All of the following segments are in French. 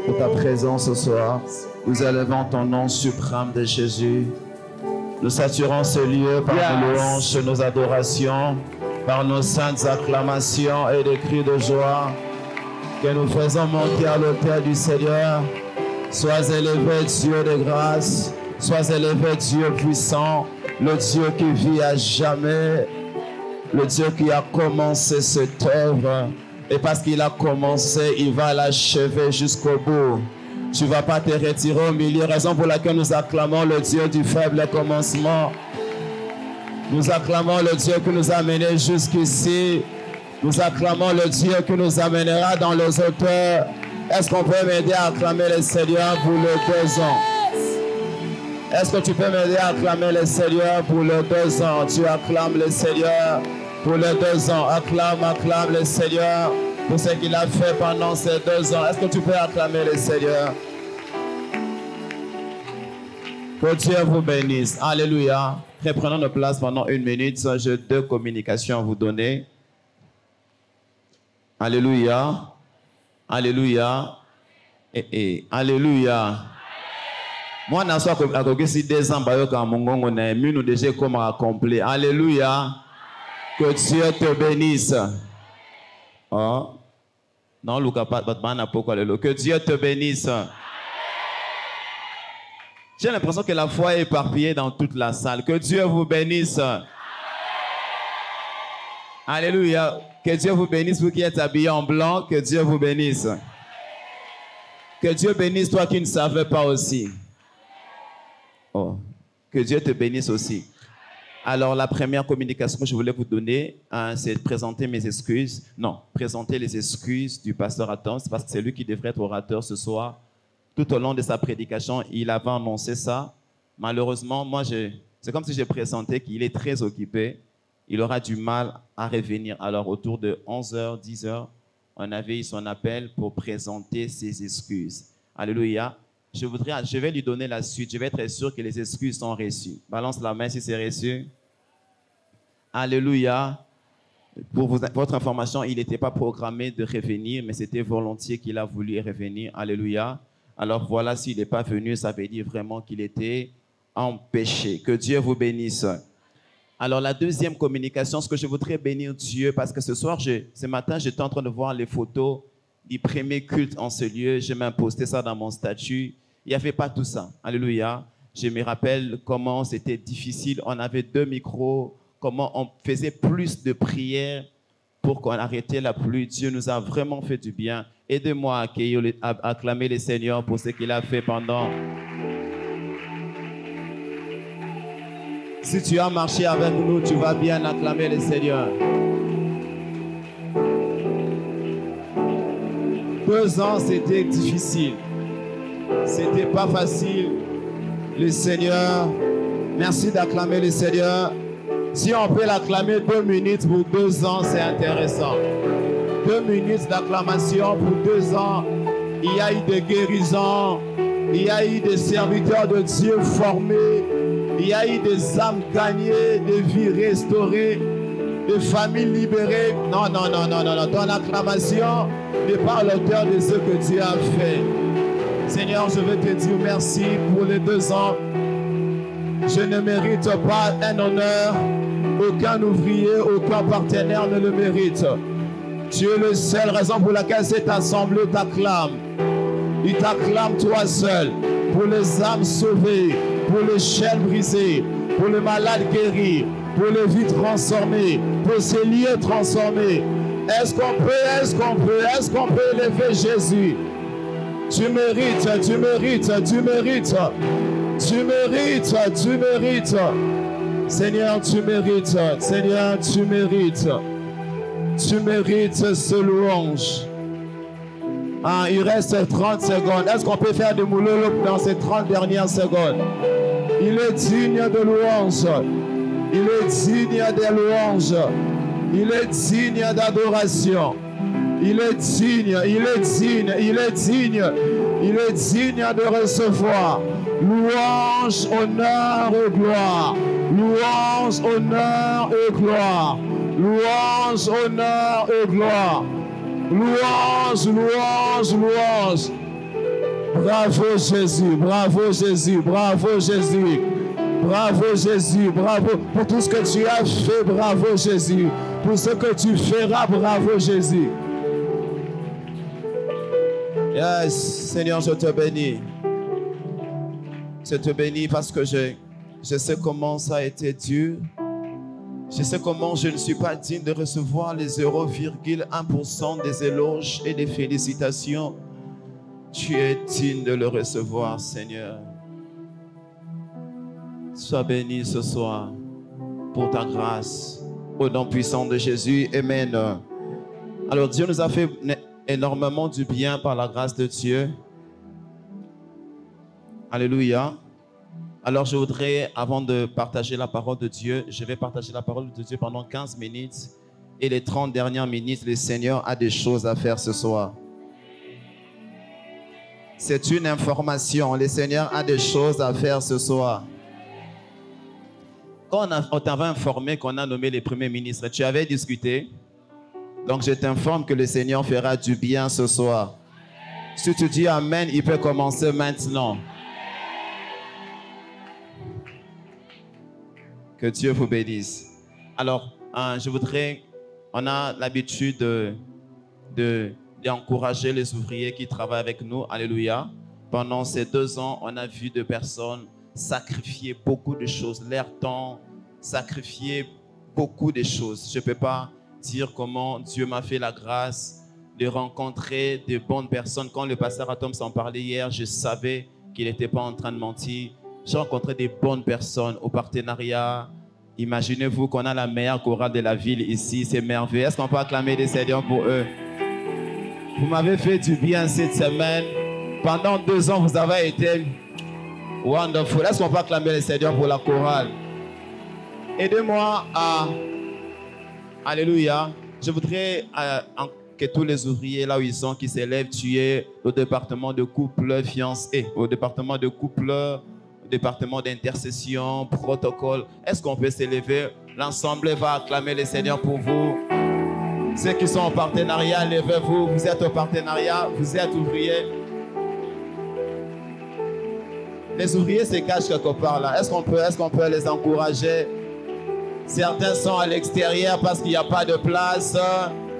pour ta présence ce soir. Nous élevons ton nom suprême de Jésus. Nous saturons ce lieu par nos louanges, nos adorations, par nos saintes acclamations et des cris de joie que nous faisons monter à l'autel du Seigneur. Sois élevé, Dieu de grâce. Sois élevé, Dieu puissant, le Dieu qui vit à jamais, le Dieu qui a commencé cette œuvre. Et parce qu'il a commencé, il va l'achever jusqu'au bout. Tu ne vas pas te retirer au milieu, raison pour laquelle nous acclamons le Dieu du faible commencement. Nous acclamons le Dieu qui nous a menés jusqu'ici. Nous acclamons le Dieu qui nous amènera dans les hauteurs. Est-ce qu'on peut m'aider à acclamer le Seigneur pour les 2 ans? Est-ce que tu peux m'aider à acclamer le Seigneur pour les 2 ans? Tu acclames le Seigneur pour les 2 ans. Acclame le Seigneur pour ce qu'il a fait pendant ces 2 ans. Est-ce que tu peux acclamer le Seigneur? Que Dieu vous bénisse. Alléluia. Reprenons nos places pendant 1 minute. J'ai 2 communications à vous donner. Alléluia. Alléluia. Alléluia. Moi, je suis déjà comme accompli. Alléluia. Que Dieu te bénisse. Oh. Non, que Dieu te bénisse. J'ai l'impression que la foi est éparpillée dans toute la salle. Que Dieu vous bénisse. Alléluia. Que Dieu vous bénisse, vous qui êtes habillés en blanc. Que Dieu vous bénisse. Que Dieu bénisse toi qui ne savais pas aussi. Oh. Que Dieu te bénisse aussi. Alors, la première communication que je voulais vous donner, c'est de présenter mes excuses. Non, présenter les excuses du pasteur Adam, parce que c'est lui qui devrait être orateur ce soir. Tout au long de sa prédication, il avait annoncé ça. Malheureusement, moi, c'est comme si j'ai présenté qu'il est très occupé. Il aura du mal à revenir. Alors, autour de 11h, 10h, on avait eu son appel pour présenter ses excuses. Alléluia. Je vais lui donner la suite. Je vais être sûr que les excuses sont reçues. Balance la main si c'est reçu. Alléluia. Pour votre information, il n'était pas programmé de revenir, mais c'était volontiers qu'il a voulu revenir. Alléluia. Alors voilà, s'il n'est pas venu, ça veut dire vraiment qu'il était empêché. Que Dieu vous bénisse. Alors la deuxième communication, ce que je voudrais bénir Dieu, parce que ce matin, j'étais en train de voir les photos du premier culte en ce lieu. Je m'ai posté ça dans mon statut. Il n'y avait pas tout ça. Alléluia. Je me rappelle comment c'était difficile. On avait 2 micros, comment on faisait plus de prières pour qu'on arrêtait la pluie. Dieu nous a vraiment fait du bien. Aidez-moi à acclamer le Seigneur pour ce qu'il a fait pendant. Si tu as marché avec nous, tu vas bien acclamer le Seigneur. 2 ans, c'était difficile. C'était pas facile. Le Seigneur, merci d'acclamer le Seigneur. Si on peut l'acclamer 2 minutes pour 2 ans, c'est intéressant. 2 minutes d'acclamation pour 2 ans. Il y a eu des guérisons. Il y a eu des serviteurs de Dieu formés. Il y a eu des âmes gagnées, des vies restaurées, des familles libérées. Non. Ton acclamation n'est pas à l'auteur de ce que Dieu a fait. Seigneur, je veux te dire merci pour les 2 ans. Je ne mérite pas un honneur. Aucun ouvrier, aucun partenaire ne le mérite. Tu es la seule raison pour laquelle cette assemblée t'acclame. Il t'acclame toi seul pour les âmes sauvées, pour les chaînes brisées, pour les malades guéris, pour les vies transformées, pour ces lieux transformés. Est-ce qu'on peut élever Jésus? Tu mérites. Seigneur, tu mérites. Seigneur, tu mérites. Tu mérites ce louange. Il reste 30 secondes. Est-ce qu'on peut faire des moulolopes dans ces 30 dernières secondes? Il est digne de louange. Il est digne de louange. Il est digne d'adoration. Il est digne de recevoir louange, honneur et gloire. Louange, honneur et gloire. Louange, honneur et gloire. Louange. Bravo Jésus, bravo Jésus, bravo Jésus. Bravo Jésus, bravo pour tout ce que tu as fait, bravo Jésus. Pour ce que tu feras, bravo Jésus. Yes, Seigneur, je te bénis. Je te bénis parce que je sais comment ça a été dur. Je sais comment je ne suis pas digne de recevoir les 0,1% des éloges et des félicitations. Tu es digne de le recevoir, Seigneur. Sois béni ce soir pour ta grâce. Au nom puissant de Jésus. Amen. Alors Dieu nous a fait énormément du bien par la grâce de Dieu. Alléluia. Alors je voudrais, avant de partager la parole de Dieu, je vais partager la parole de Dieu pendant 15 minutes. Et les 30 dernières minutes, le Seigneur a des choses à faire ce soir. C'est une information. Le Seigneur a des choses à faire ce soir. Quand on t'avait informé qu'on a nommé les premiers ministres, tu avais discuté. Donc je t'informe que le Seigneur fera du bien ce soir. Si tu dis Amen, il peut commencer maintenant. Que Dieu vous bénisse. Alors, je voudrais, on a l'habitude d'encourager les ouvriers qui travaillent avec nous. Alléluia. Pendant ces 2 ans, on a vu des personnes sacrifier beaucoup de choses, leur temps, sacrifier beaucoup de choses. Je ne peux pas dire comment Dieu m'a fait la grâce de rencontrer de bonnes personnes. Quand le pasteur Atom s'en parlait hier, je savais qu'il n'était pas en train de mentir. J'ai rencontré des bonnes personnes au partenariat. Imaginez-vous qu'on a la meilleure chorale de la ville ici, c'est merveilleux. Est-ce qu'on peut acclamer les Seigneurs pour eux? Vous m'avez fait du bien cette semaine. Pendant 2 ans, vous avez été wonderful. Est-ce qu'on peut acclamer les Seigneurs pour la chorale? Aidez-moi à... Alléluia. Je voudrais que tous les ouvriers, là où ils sont, qui s'élèvent, tu es au département de couple, fiancé, au département de couple, au département d'intercession, protocole. Est-ce qu'on peut s'élever? L'ensemble va acclamer les Seigneurs pour vous. Ceux qui sont en partenariat, levez-vous. Vous êtes au partenariat, vous êtes ouvriers. Les ouvriers se cachent quelque part là. Est-ce qu'on peut les encourager? Certains sont à l'extérieur parce qu'il n'y a pas de place.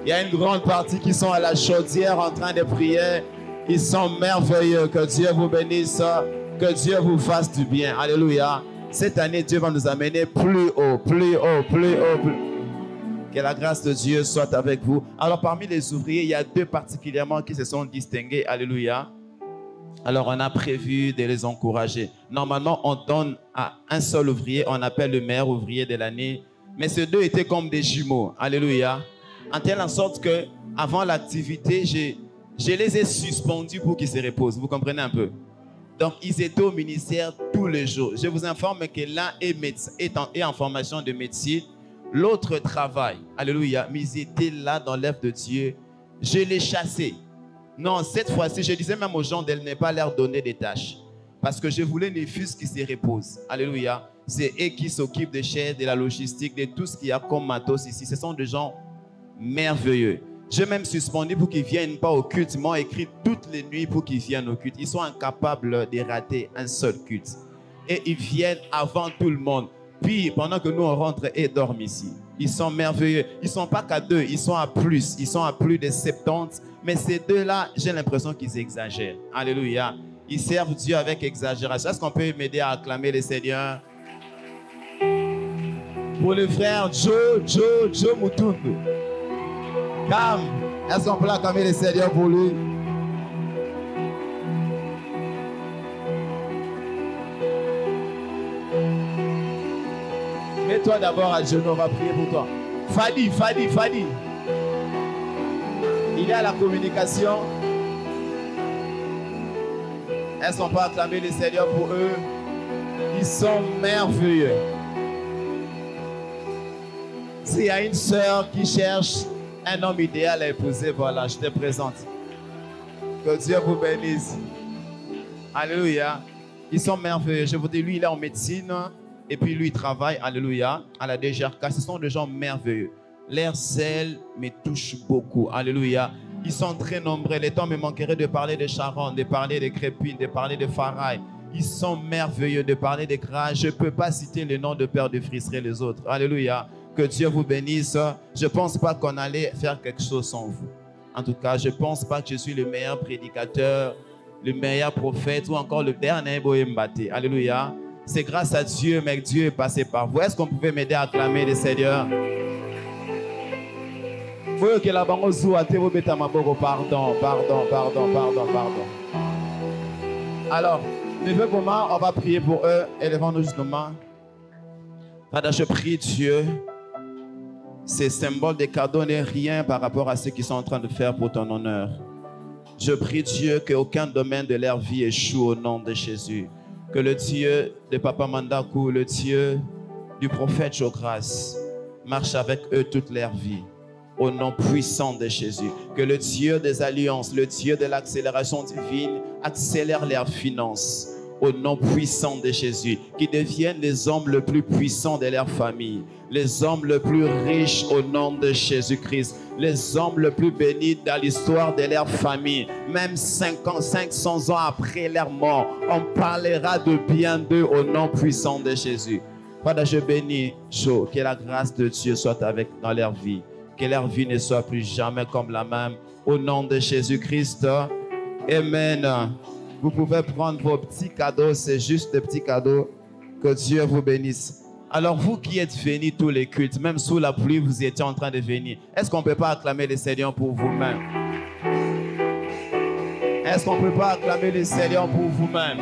Il y a une grande partie qui sont à la chaudière en train de prier. Ils sont merveilleux. Que Dieu vous bénisse. Que Dieu vous fasse du bien. Alléluia. Cette année, Dieu va nous amener plus haut, plus haut, plus haut. Que la grâce de Dieu soit avec vous. Alors, parmi les ouvriers, il y a 2 particulièrement qui se sont distingués. Alléluia. Alors, on a prévu de les encourager. Normalement, on donne à un seul ouvrier, on appelle le meilleur ouvrier de l'année. Mais ces 2 étaient comme des jumeaux. Alléluia. En telle sorte que, avant l'activité, je les ai suspendus pour qu'ils se reposent. Vous comprenez un peu? Donc, ils étaient au ministère tous les jours. Je vous informe que l'un est en formation de médecine, l'autre travaille. Alléluia. Mais ils étaient là dans l'œuvre de Dieu. Je les chassais. Non, cette fois-ci, je disais même aux gens de ne pas leur donner des tâches. Parce que je voulais les fils qui se reposent. Alléluia. C'est eux qui s'occupent des chaises, de la logistique, de tout ce qu'il y a comme matos ici. Ce sont des gens merveilleux. J'ai même suspendu pour qu'ils ne viennent pas au culte. Ils m'ont écrit toutes les nuits pour qu'ils viennent au culte. Ils sont incapables de rater un seul culte. Et ils viennent avant tout le monde. Puis, pendant que nous, on rentre et dorment ici. Ils sont merveilleux. Ils ne sont pas qu'à 2, ils sont à plus. Ils sont à plus de 70. Mais ces 2-là, j'ai l'impression qu'ils exagèrent. Alléluia. Ils servent Dieu avec exagération. Est-ce qu'on peut m'aider à acclamer les Seigneurs? Pour le frère Joe Mutundu. Cam, est-ce qu'on peut acclamer les Seigneurs pour lui? Mets-toi d'abord à genoux, on va prier pour toi. Fadi. Il est à la communication. Est-ce qu'on peut acclamer les Seigneurs pour eux? Ils sont merveilleux. S'il y a une sœur qui cherche un homme idéal à épouser, voilà, je te présente. Que Dieu vous bénisse. Alléluia. Ils sont merveilleux. Je vous dis, lui, il est en médecine. Et puis lui, il travaille, alléluia, à la DGRK. Ce sont des gens merveilleux. Leur zèle me touche beaucoup. Alléluia. Ils sont très nombreux. Le temps me manquerait de parler de Sharon, de parler de Crépine, de parler de Farai. Ils sont merveilleux, de parler de Grâce. Je ne peux pas citer le nom de Père de Frisseray les autres. Alléluia. Que Dieu vous bénisse. Je ne pense pas qu'on allait faire quelque chose sans vous. En tout cas, je ne pense pas que je suis le meilleur prédicateur, le meilleur prophète ou encore le dernier Boyembate. Alléluia. C'est grâce à Dieu, mais Dieu est passé par vous. Est-ce qu'on pouvait m'aider à acclamer le Seigneur? Pardon. Alors, levez vos mains, on va prier pour eux. Élevons-nous juste nos mains. Père, je prie Dieu. Ces symboles de cadeaux n'est rien par rapport à ce qu'ils sont en train de faire pour ton honneur. Je prie Dieu qu'aucun domaine de leur vie échoue au nom de Jésus. Que le Dieu de Papa Mandakou, le Dieu du prophète Jogras, marche avec eux toute leur vie. Au nom puissant de Jésus. Que le Dieu des alliances, le Dieu de l'accélération divine, accélère leurs finances. Au nom puissant de Jésus. Qu'ils deviennent les hommes les plus puissants de leur famille. Les hommes les plus riches au nom de Jésus-Christ. Les hommes les plus bénis dans l'histoire de leur famille. Même 500 ans après leur mort, on parlera de bien d'eux au nom puissant de Jésus. Padre, je bénis Joe. Que la grâce de Dieu soit avec dans leur vie. Que leur vie ne soit plus jamais comme la même. Au nom de Jésus-Christ. Amen. Vous pouvez prendre vos petits cadeaux. C'est juste des petits cadeaux. Que Dieu vous bénisse. Alors vous qui êtes venus tous les cultes, même sous la pluie, vous étiez en train de venir. Est-ce qu'on ne peut pas acclamer le Seigneur pour vous-même? Est-ce qu'on ne peut pas acclamer le Seigneur pour vous-même?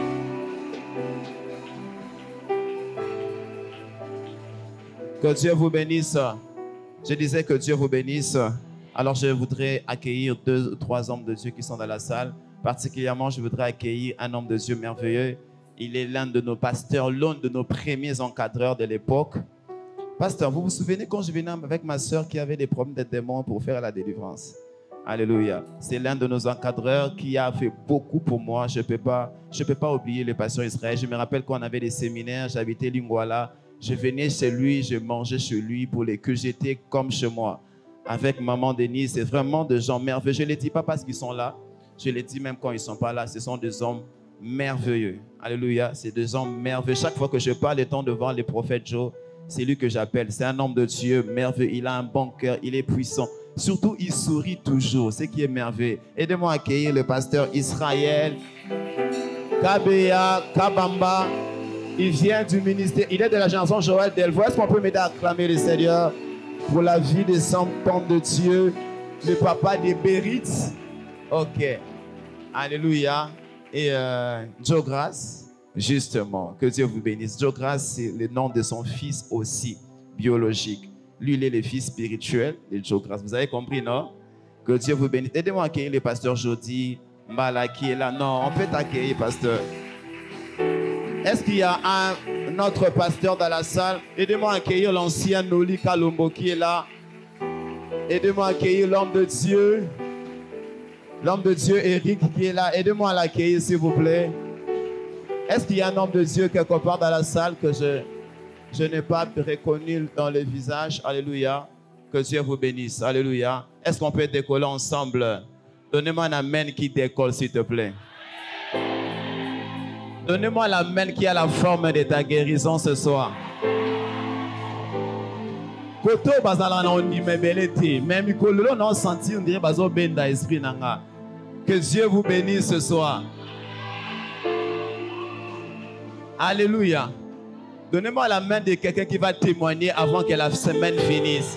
Que Dieu vous bénisse. Je disais que Dieu vous bénisse. Alors je voudrais accueillir 2 ou 3 hommes de Dieu qui sont dans la salle. Particulièrement, je voudrais accueillir un homme de Dieu merveilleux. Il est l'un de nos pasteurs, l'un de nos premiers encadreurs de l'époque. Pasteur, vous vous souvenez quand je venais avec ma soeur qui avait des problèmes de démons pour faire la délivrance? Alléluia. C'est l'un de nos encadreurs qui a fait beaucoup pour moi. Je ne peux pas oublier le pasteur Israël. Je me rappelle qu'on avait des séminaires, j'habitais Lingwala. Je venais chez lui, je mangeais chez lui pour les cultes. J'étais comme chez moi. Avec maman Denise, c'est vraiment des gens merveilleux. Je ne les dis pas parce qu'ils sont là. Je les dis même quand ils ne sont pas là. Ce sont des hommes merveilleux. Alléluia. C'est des hommes merveilleux. Chaque fois que je parle étant devant les prophètes Joe, c'est lui que j'appelle. C'est un homme de Dieu merveilleux. Il a un bon cœur. Il est puissant. Surtout, il sourit toujours. Ce qui est merveilleux. Aidez-moi à accueillir le pasteur Israël Kabea Kabamba. Il vient du ministère. Il est de la génération Joël Delvaux. Est-ce qu'on peut m'aider à acclamer le Seigneur pour la vie des enfants de Dieu? Le papa des Bérites. Ok. Alléluia. Et Joe Grace, justement, que Dieu vous bénisse. Joe Grace, c'est le nom de son fils aussi, biologique. Lui, il est le fils spirituel de Joe Grace. Vous avez compris, non? Que Dieu vous bénisse. Aidez-moi à accueillir le pasteur Jody Mbala qui est là. Non, on peut t'accueillir, pasteur. Est-ce qu'il y a un autre pasteur dans la salle? Aidez-moi à accueillir l'ancien Noli Kalombo qui est là. Aidez-moi à accueillir l'homme de Dieu. L'homme de Dieu, Eric, qui est là. Aidez-moi à l'accueillir, s'il vous plaît. Est-ce qu'il y a un homme de Dieu quelque part dans la salle que je n'ai pas reconnu dans le visage? Alléluia. Que Dieu vous bénisse. Alléluia. Est-ce qu'on peut décoller ensemble? Donnez-moi un amen qui décolle, s'il te plaît. Donnez-moi l'amen qui a la forme de ta guérison ce soir. Koto bazala na onimebelete, même kololo na sentir on dirait bazo benda esprit nanga. Que Dieu vous bénisse ce soir. Alléluia. Donnez-moi la main de quelqu'un qui va témoigner avant que la semaine finisse.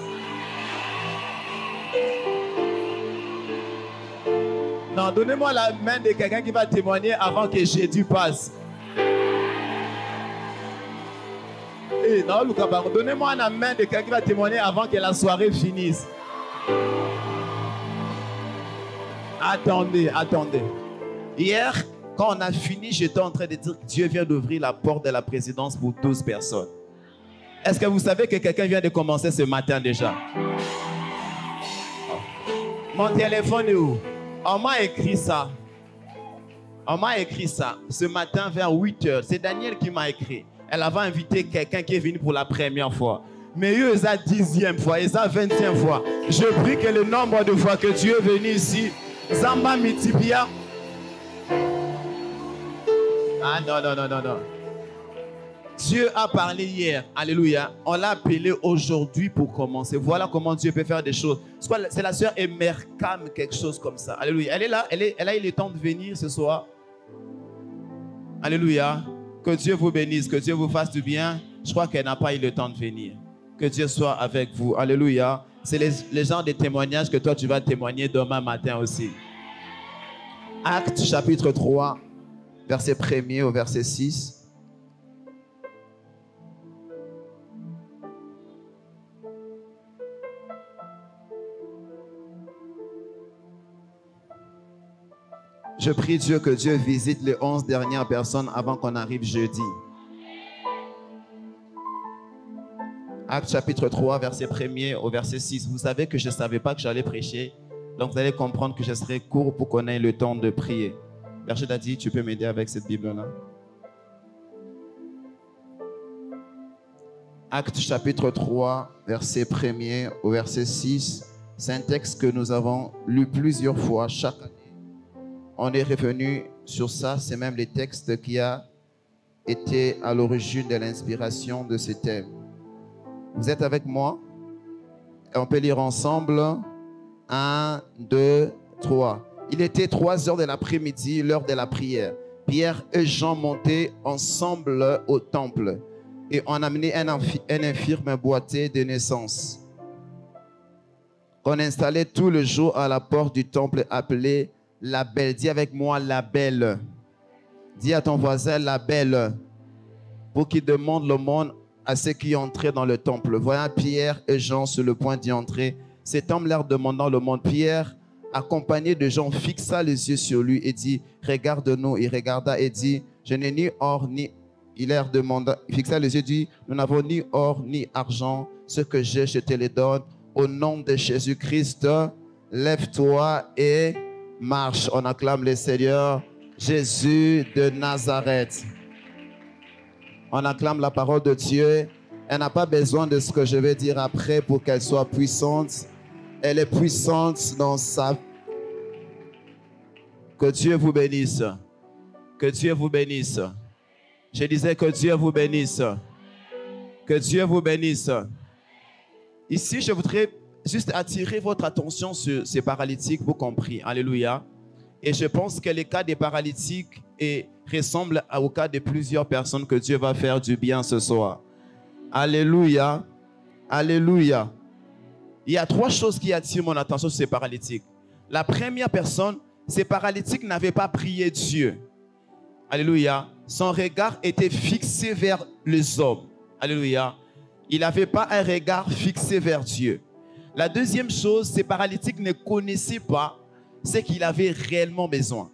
Non, donnez-moi la main de quelqu'un qui va témoigner avant que Jésus passe. Hey, non, donnez-moi la main de quelqu'un qui va témoigner avant que la soirée finisse. Attendez. Hier, quand on a fini, j'étais en train de dire que Dieu vient d'ouvrir la porte de la présidence pour 12 personnes. Est-ce que vous savez que quelqu'un vient de commencer ce matin déjà? Mon téléphone est où? On m'a écrit ça. Ce matin vers 8 h. C'est Daniel qui m'a écrit. Elle avait invité quelqu'un qui est venu pour la première fois. mais eux, ils ont 10e fois, ils ont 20e fois. Je prie que le nombre de fois que tu es venu ici, Zamba multiplia. Ah non, non, non, non, non. Dieu a parlé hier, alléluia. On l'a appelé aujourd'hui pour commencer. Voilà comment Dieu peut faire des choses. C'est la sœur Emerkam, quelque chose comme ça. Alléluia. Elle est là, elle a eu le temps de venir ce soir. Alléluia. Que Dieu vous bénisse, que Dieu vous fasse du bien. Je crois qu'elle n'a pas eu le temps de venir. Que Dieu soit avec vous. Alléluia. C'est les genres de témoignages que toi tu vas témoigner demain matin aussi. Actes chapitre 3, verset 1er au verset 6. Je prie Dieu que Dieu visite les 11 dernières personnes avant qu'on arrive jeudi. Actes chapitre 3, verset 1er au verset 6. Vous savez que je ne savais pas que j'allais prêcher. Donc vous allez comprendre que je serai court pour qu'on ait le temps de prier. Berger Dadi, tu peux m'aider avec cette Bible-là? Actes chapitre 3, verset 1er au verset 6. C'est un texte que nous avons lu plusieurs fois chaque année. On est revenu sur ça. C'est même le texte qui a été à l'origine de l'inspiration de ce thème. Vous êtes avec moi? Et on peut lire ensemble. 1, 2, 3. Il était 3 heures de l'après-midi, l'heure de la prière. Pierre et Jean montaient ensemble au temple et on amenait un infirme boité de naissance qu'on installait tout le jour à la porte du temple appelé la Belle. Dis avec moi la Belle. Dis à ton voisin la Belle pour qu'il demande le monde à ceux qui entraient dans le temple. Voyant Pierre et Jean sur le point d'y entrer, cet homme leur demandant le monde. Pierre, accompagné de Jean, fixa les yeux sur lui et dit, regarde-nous. Il regarda et dit, je n'ai ni or ni... Il leur demanda, il fixa les yeux et dit, nous n'avons ni or ni argent. Ce que j'ai, je te le donne. Au nom de Jésus-Christ, lève-toi et marche. On acclame le Seigneur Jésus de Nazareth. On acclame la parole de Dieu. Elle n'a pas besoin de ce que je vais dire après pour qu'elle soit puissante. Elle est puissante dans sa... Que Dieu vous bénisse. Que Dieu vous bénisse. Je disais que Dieu vous bénisse. Que Dieu vous bénisse. Ici, je voudrais juste attirer votre attention sur ces paralytiques, vous comprenez. Alléluia. Et je pense que le cas des paralytiques ressemble au cas de plusieurs personnes que Dieu va faire du bien ce soir. Alléluia. Alléluia. Il y a 3 choses qui attirent mon attention sur ces paralytiques. La première personne, ces paralytiques n'avaient pas prié Dieu. Alléluia. Son regard était fixé vers les hommes. Alléluia. Il n'avait pas un regard fixé vers Dieu. La deuxième chose, ces paralytiques ne connaissaient pas ce qu'il avait réellement besoin.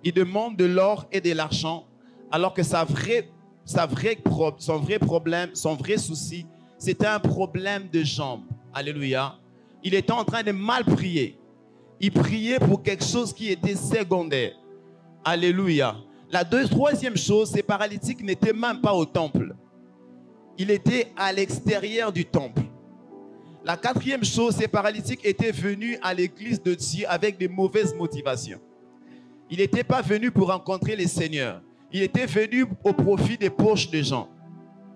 Il demande de l'or et de l'argent, alors que son vrai problème, son vrai souci, c'était un problème de jambes. Alléluia. Il était en train de mal prier. Il priait pour quelque chose qui était secondaire. Alléluia. La troisième chose, ces paralytiques n'étaient même pas au temple. Il était à l'extérieur du temple. La quatrième chose, ces paralytiques étaient venus à l'église de Dieu avec de mauvaises motivations. Il n'était pas venu pour rencontrer le Seigneur. Il était venu au profit des poches des gens.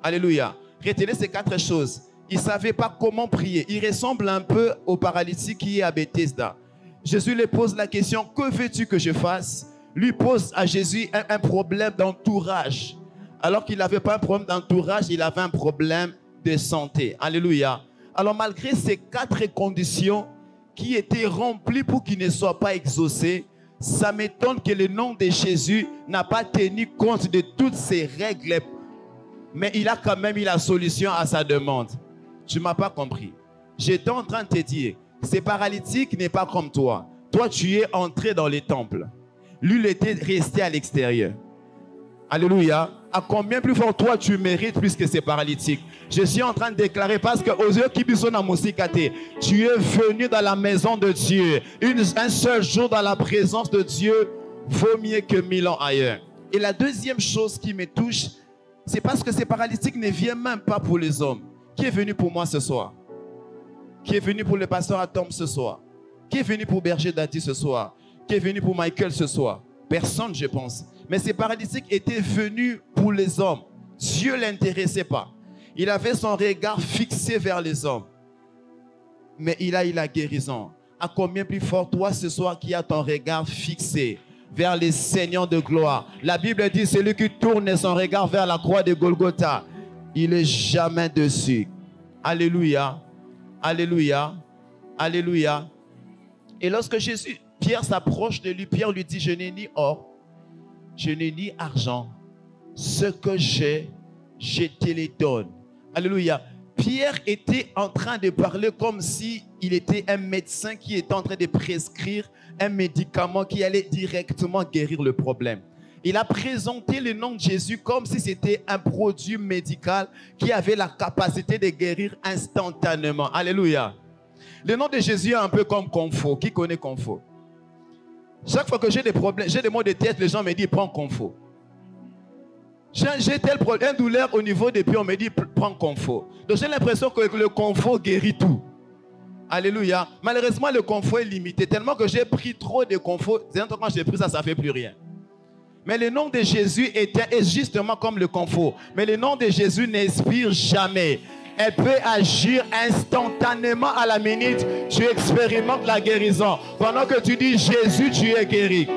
Alléluia. Retenez ces 4 choses. Il ne savait pas comment prier. Il ressemble un peu au paralytique qui est à Bethesda. Jésus lui pose la question, que veux-tu que je fasse? Lui pose à Jésus un problème d'entourage. Alors qu'il n'avait pas un problème d'entourage, il avait un problème de santé. Alléluia. Alors malgré ces 4 conditions qui étaient remplies pour qu'il ne soit pas exaucé, ça m'étonne que le nom de Jésus n'a pas tenu compte de toutes ces règles. Mais il a quand même eu la solution à sa demande. Tu ne m'as pas compris. J'étais en train de te dire, ces paralytiques n'est pas comme toi. Toi, tu es entré dans les temples. Lui, il était resté à l'extérieur. Alléluia. À combien plus fort toi tu mérites plus que ces paralytiques? Je suis en train de déclarer parce que aux yeux qui sont à Moussikate, tu es venu dans la maison de Dieu. Un seul jour dans la présence de Dieu vaut mieux que 1000 ans ailleurs. Et la deuxième chose qui me touche, c'est parce que ces paralytiques ne viennent même pas pour les hommes. Qui est venu pour moi ce soir? Qui est venu pour le pasteur Atom ce soir? Qui est venu pour Berger Dati ce soir? Qui est venu pour Michael ce soir? Personne, je pense. Mais ces paralytiques étaient venus pour les hommes. Dieu ne l'intéressait pas. Il avait son regard fixé vers les hommes. Mais il a eu la guérison. À combien plus fort toi ce soir qui a ton regard fixé vers les seigneurs de gloire? La Bible dit, celui qui tourne son regard vers la croix de Golgotha, il n'est jamais dessus. Alléluia. Alléluia. Alléluia. Et lorsque Pierre s'approche de lui, Pierre lui dit, je n'ai ni or, je n'ai ni argent. Ce que j'ai, je te les donne. Alléluia. Pierre était en train de parler comme s'il était un médecin qui était en train de prescrire un médicament qui allait directement guérir le problème. Il a présenté le nom de Jésus comme si c'était un produit médical qui avait la capacité de guérir instantanément. Alléluia. Le nom de Jésus est un peu comme Confo. Qui connaît Confo? Chaque fois que j'ai des problèmes, j'ai des maux de tête, les gens me disent prends Confo. J'ai tel problème, une douleur au niveau des pieds, on me dit prends Confo. Donc j'ai l'impression que le Confo guérit tout. Alléluia. Malheureusement, le Confo est limité. Tellement que j'ai pris trop de Confo. Quand j'ai pris ça, ça ne fait plus rien. Mais le nom de Jésus est justement comme le Confo. Mais le nom de Jésus n'inspire jamais. Elle peut agir instantanément à la minute. Tu expérimentes la guérison. Pendant que tu dis Jésus, tu es guéri.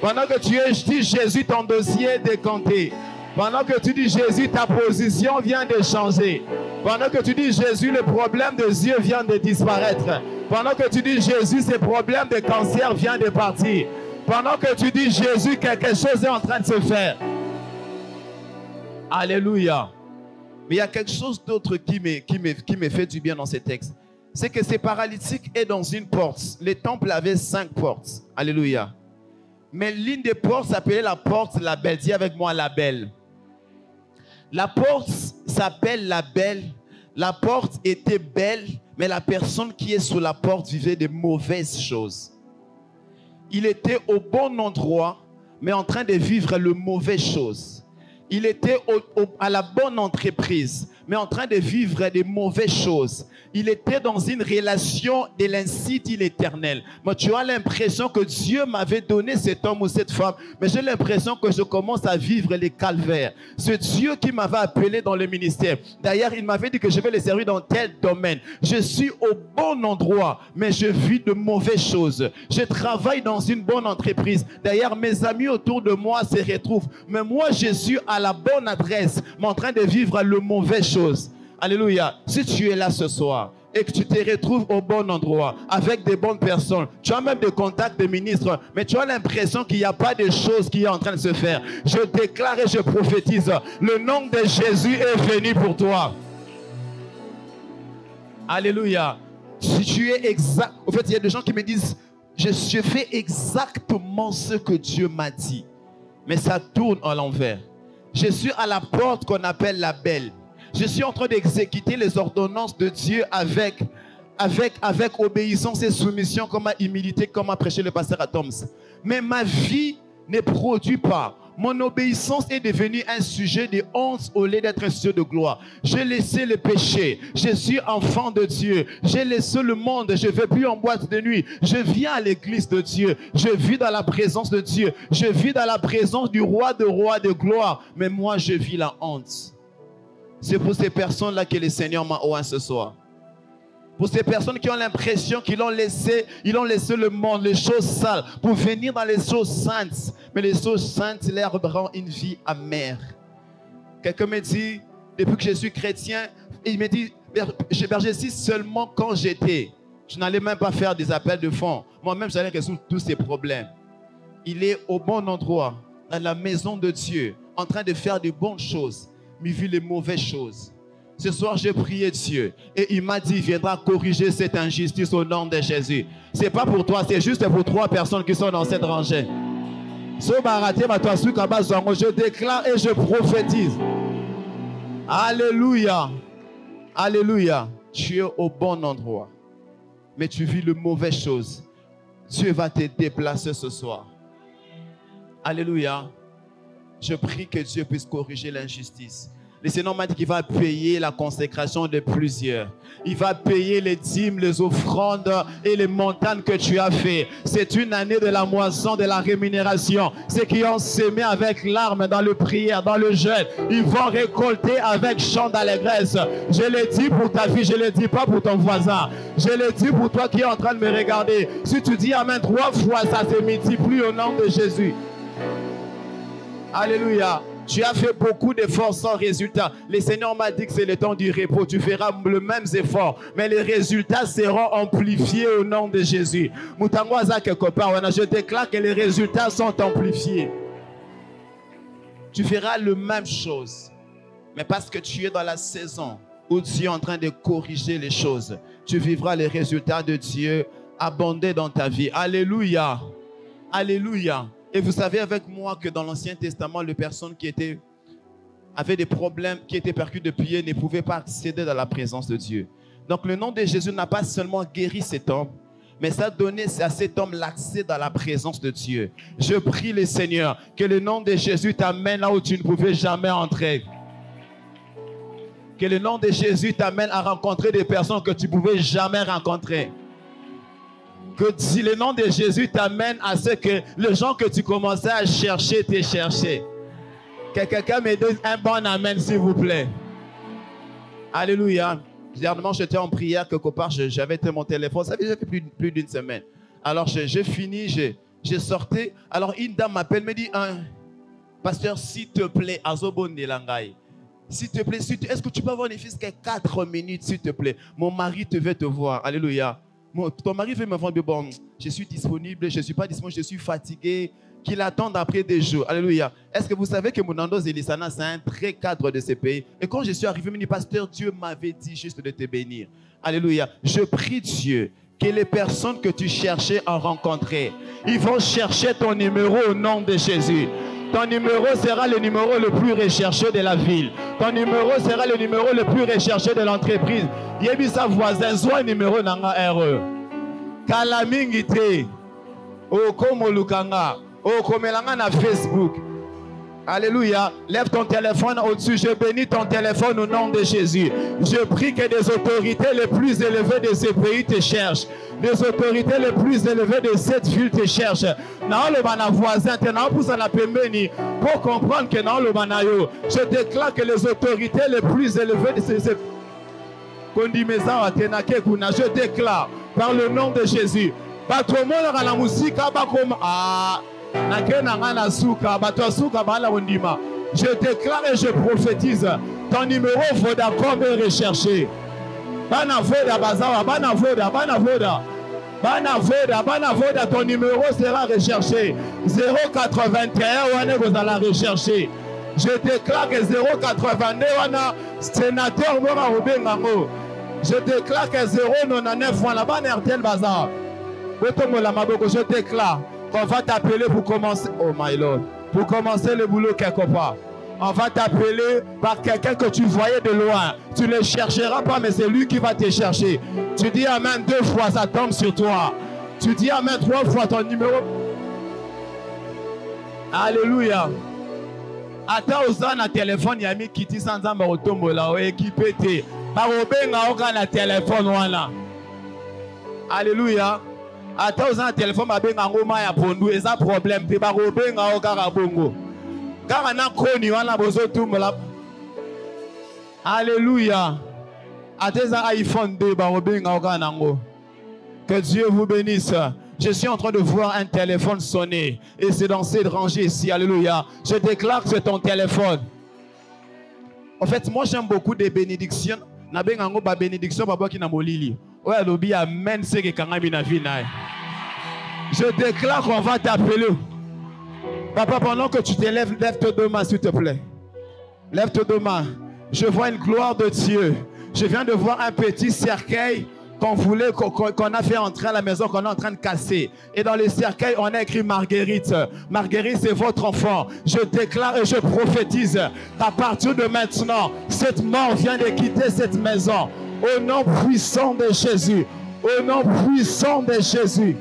Pendant que tu dis Jésus, ton dossier est décanté. Pendant que tu dis Jésus, ta position vient de changer. Pendant que tu dis Jésus, le problème de yeux vient de disparaître. Pendant que tu dis Jésus, ce problème de cancer vient de partir. Pendant que tu dis Jésus, quelque chose est en train de se faire. Alléluia. Mais il y a quelque chose d'autre qui me fait du bien dans ces textes. C'est que ces paralytiques est dans une porte. Les temples avaient 5 portes. Alléluia. Mais l'une des portes s'appelait la porte la belle. Dis avec moi la belle. La porte s'appelle la belle. La porte était belle, mais la personne qui est sous la porte vivait de mauvaises choses. Il était au bon endroit, mais en train de vivre les mauvaises choses. Il était à la bonne entreprise, mais en train de vivre des mauvaises choses. Il était dans une relation de l'ainsi dit l'Éternel. Moi, tu as l'impression que Dieu m'avait donné cet homme ou cette femme, mais j'ai l'impression que je commence à vivre les calvaires. Ce Dieu qui m'avait appelé dans le ministère. D'ailleurs, il m'avait dit que je vais le servir dans tel domaine. Je suis au bon endroit, mais je vis de mauvaises choses. Je travaille dans une bonne entreprise. D'ailleurs, mes amis autour de moi se retrouvent. Mais moi, je suis à la bonne adresse, mais en train de vivre le mauvais chose. Alléluia. Si tu es là ce soir et que tu te retrouves au bon endroit avec des bonnes personnes, tu as même des contacts de ministres, mais tu as l'impression qu'il n'y a pas de choses qui est en train de se faire. Je déclare et je prophétise, le nom de Jésus est venu pour toi. Alléluia. Si tu es exact, en fait, il y a des gens qui me disent, je fais exactement ce que Dieu m'a dit, mais ça tourne à l'envers. Je suis à la porte qu'on appelle la belle. Je suis en train d'exécuter les ordonnances de Dieu avec obéissance et soumission, comme a humilité, comme a prêché le pasteur Atoms. Mais ma vie ne produit pas. Mon obéissance est devenue un sujet de honte au lieu d'être un sujet de gloire. J'ai laissé le péché. Je suis enfant de Dieu. J'ai laissé le monde. Je ne vais plus en boîte de nuit. Je viens à l'église de Dieu. Je vis dans la présence de Dieu. Je vis dans la présence du roi de gloire. Mais moi, je vis la honte. C'est pour ces personnes-là que le Seigneur m'a oint ce soir. Pour ces personnes qui ont l'impression qu'ils ont laissé le monde, les choses sales, pour venir dans les choses saintes. Mais les choses saintes leur rendent une vie amère. Quelqu'un me dit, depuis que je suis chrétien, il me dit, berger, si seulement quand j'étais, je n'allais même pas faire des appels de fonds. Moi-même, j'allais résoudre tous ces problèmes. Il est au bon endroit, dans la maison de Dieu, en train de faire de bonnes choses, mais il vit les mauvaises choses. Ce soir, j'ai prié Dieu et il m'a dit, il viendra corriger cette injustice au nom de Jésus. Ce n'est pas pour toi, c'est juste pour 3 personnes qui sont dans cette rangée. Je déclare et je prophétise. Alléluia. Alléluia. Tu es au bon endroit, mais tu vis les mauvaises choses. Dieu va te déplacer ce soir. Alléluia. Je prie que Dieu puisse corriger l'injustice. Le Seigneur m'a dit qu'il va payer la consécration de plusieurs. Il va payer les dîmes, les offrandes et les montagnes que tu as fait. C'est une année de la moisson, de la rémunération. Ceux qui ont semé avec larmes dans le prière, dans le jeûne, ils vont récolter avec chant d'allégresse. Je le dis pour ta vie, je ne le dis pas pour ton voisin. Je le dis pour toi qui es en train de me regarder. Si tu dis Amen 3 fois, ça se multiplie au nom de Jésus. Alléluia. Tu as fait beaucoup d'efforts sans résultat. Le Seigneur m'a dit que c'est le temps du repos. Tu feras le même effort, mais les résultats seront amplifiés au nom de Jésus. Je déclare que les résultats sont amplifiés. Tu feras la même chose, mais parce que tu es dans la saison où tu es en train de corriger les choses, tu vivras les résultats de Dieu abondés dans ta vie. Alléluia. Alléluia. Et vous savez avec moi que dans l'Ancien Testament, les personnes qui avaient des problèmes, qui étaient percus de pied, ne pouvaient pas accéder dans la présence de Dieu. Donc le nom de Jésus n'a pas seulement guéri cet homme, mais ça a donné à cet homme l'accès dans la présence de Dieu. Je prie le Seigneur que le nom de Jésus t'amène là où tu ne pouvais jamais entrer. Que le nom de Jésus t'amène à rencontrer des personnes que tu ne pouvais jamais rencontrer. Que si le nom de Jésus t'amène à ce que les gens que tu commençais à chercher t'aient cherché. Que quelqu'un me donne un bon amen s'il vous plaît. Alléluia. Dernièrement j'étais en prière quelque part, j'avais été mon téléphone, ça fait plus d'une semaine. Alors j'ai fini, j'ai sorti. Alors une dame m'appelle, me dit pasteur s'il te plaît, Azobon Langai. S'il te plaît, est-ce que tu peux avoir une fille que 4 minutes s'il te plaît? Mon mari te veut te voir. Alléluia. Ton mari veut me voir, bon, je suis disponible, je ne suis pas disponible, je suis fatigué, qu'il attende après des jours. Alléluia. Est-ce que vous savez que Mounando Zélisana, c'est un très cadre de ce pays? Et quand je suis arrivé, il me dit, pasteur, Dieu m'avait dit juste de te bénir. Alléluia. Je prie Dieu que les personnes que tu cherchais à rencontrer, ils vont chercher ton numéro au nom de Jésus. Ton numéro sera le numéro le plus recherché de la ville. Ton numéro sera le numéro le plus recherché de l'entreprise. Yebisa voisin, soit numéro nanga RE. Kalamingite. Okomolukanga. Okomelanga na Facebook. Alléluia. Lève ton téléphone au-dessus. Je bénis ton téléphone au nom de Jésus. Je prie que des autorités les plus élevées de ce pays te cherchent. Des autorités les plus élevées de cette ville te cherchent. Pour comprendre que dans le Banayo, je déclare que les autorités les plus élevées de cette je déclare par le nom de Jésus. Je déclare et je prophétise. Ton numéro Vodacom est recherché. Banavoda, ton numéro sera recherché. 081, vous allez rechercher. Je déclare que 082, sénateur, je déclare que 099, je déclare qu'on va t'appeler pour commencer. Oh my Lord. Pour commencer le boulot quelque part. On va t'appeler par quelqu'un que tu voyais de loin. Tu ne le chercheras pas, mais c'est lui qui va te chercher. Tu dis Amen 2 fois, ça tombe sur toi. Tu dis Amen 3 fois, ton numéro. Alléluia. Attends aux ans, téléphone, il y a mis qui dit sans amba au tombeau là, équipé. Barobenga oka na téléphone wana. Alléluia. Attends aux ans, téléphone, babenga ngoma ya pondu, et ça problème. Te barobenga oka rabongo. Alléluia. iPhone 2, que Dieu vous bénisse. Je suis en train de voir un téléphone sonner et c'est dans cette rangée ici. Alléluia. Je déclare que c'est ton téléphone. En fait, moi j'aime beaucoup des bénédictions. Je déclare qu'on va t'appeler. Papa, pendant que tu te lèves, lève tes deux mains, s'il te plaît. Lève tes deux mains. Je vois une gloire de Dieu. Je viens de voir un petit cercueil qu'on voulait, qu'on a fait entrer à la maison, qu'on est en train de casser. Et dans le cercueil, on a écrit Marguerite. Marguerite, c'est votre enfant. Je déclare et je prophétise qu'à partir de maintenant, cette mort vient de quitter cette maison. Au nom puissant de Jésus. Au nom puissant de Jésus.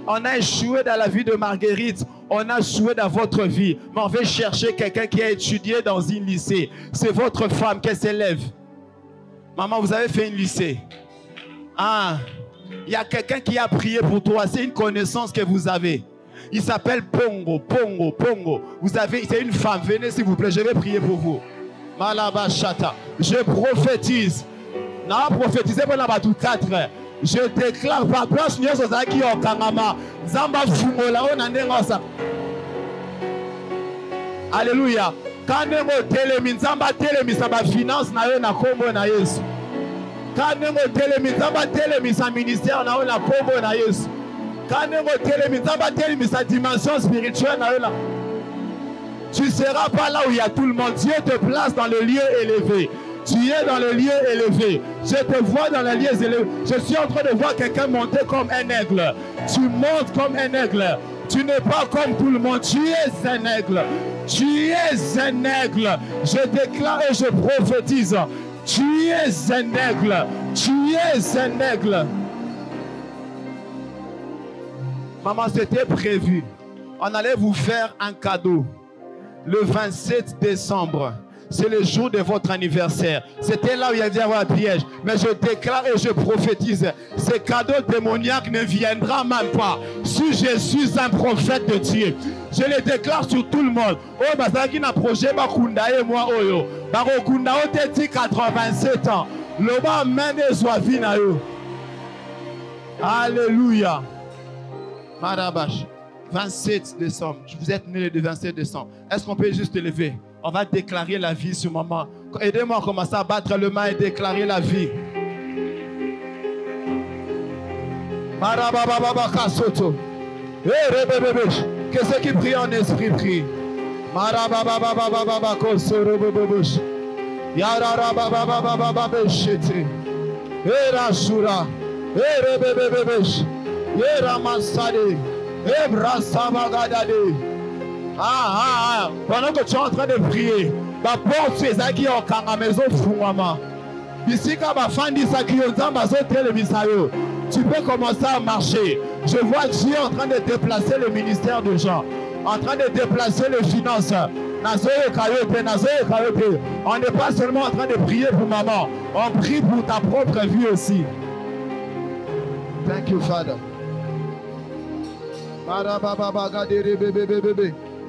On a échoué dans la vie de Marguerite. On a échoué dans votre vie. Mais on veut chercher quelqu'un qui a étudié dans une lycée. C'est votre femme qui s'élève. Maman, vous avez fait une lycée. Ah, il y a quelqu'un qui a prié pour toi. C'est une connaissance que vous avez. Il s'appelle Pongo, Pongo, Pongo. Vous avez, c'est une femme. Venez s'il vous plaît, je vais prier pour vous. Malabashata. Je prophétise. Non, prophétisez pour la batou 4. Je déclare par place nous sommes qui au Kangama. Zamba Fumola on a. Alléluia. Quand nous télémi Zamba télémi ça va finance na yo na kombo na Yesu. Quand nous télémi Zamba télémi sa ministère na yo na kombo na Yesu. Quand nous télémi Zamba télémi sa dimension spirituelle na yo na. Tu ne seras pas là où il y a tout le monde. Dieu te place dans le lieu élevé. Tu es dans le lieu élevé. Je te vois dans le lieu élevé. Je suis en train de voir quelqu'un monter comme un aigle. Tu montes comme un aigle. Tu n'es pas comme tout le monde. Tu es un aigle. Tu es un aigle. Je déclare et je prophétise. Tu es un aigle. Tu es un aigle. Maman, c'était prévu. On allait vous faire un cadeau. Le 27 décembre, c'est le jour de votre anniversaire. C'était là où il y avait un piège. Mais je déclare et je prophétise, ce cadeau démoniaque ne viendra même pas. Si je suis un prophète de Dieu, je le déclare sur tout le monde. Oh, Bazaki n'a projet, Bakunda et moi, Oyo. Bakunda, on dit 87 ans. Le bas même soit vina yo. Alléluia. Marabash. 27 décembre. Vous êtes né le 27 décembre. Est-ce qu'on peut juste lever? On va déclarer la vie sur maman. Aidez-moi à commencer à battre le main et déclarer la vie. Que ceux qui prient en esprit prient. Pendant que tu es en train de prier, la porte c'est ça qui est en maison fouama. Ici quand ma femme dit ça qui est dans ma zone télévision, tu peux commencer à marcher. Je vois Dieu en train de déplacer le ministère de gens, en train de déplacer les finances. On n'est pas seulement en train de prier pour maman, on prie pour ta propre vie aussi. Thank you, Father.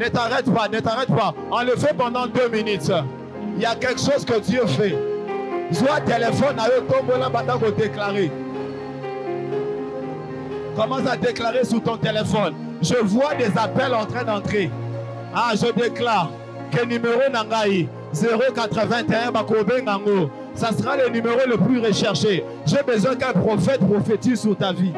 Ne t'arrête pas, ne t'arrête pas. On le fait pendant 2 minutes. Il y a quelque chose que Dieu fait. Soit téléphone à eux, comme là, maintenant qu'on déclarer. Commence à déclarer sur ton téléphone. Je vois des appels en train d'entrer. Ah, je déclare que le numéro Nangaï 081 Bakobe Nango, ça sera le numéro le plus recherché. J'ai besoin qu'un prophète prophétise sur ta vie.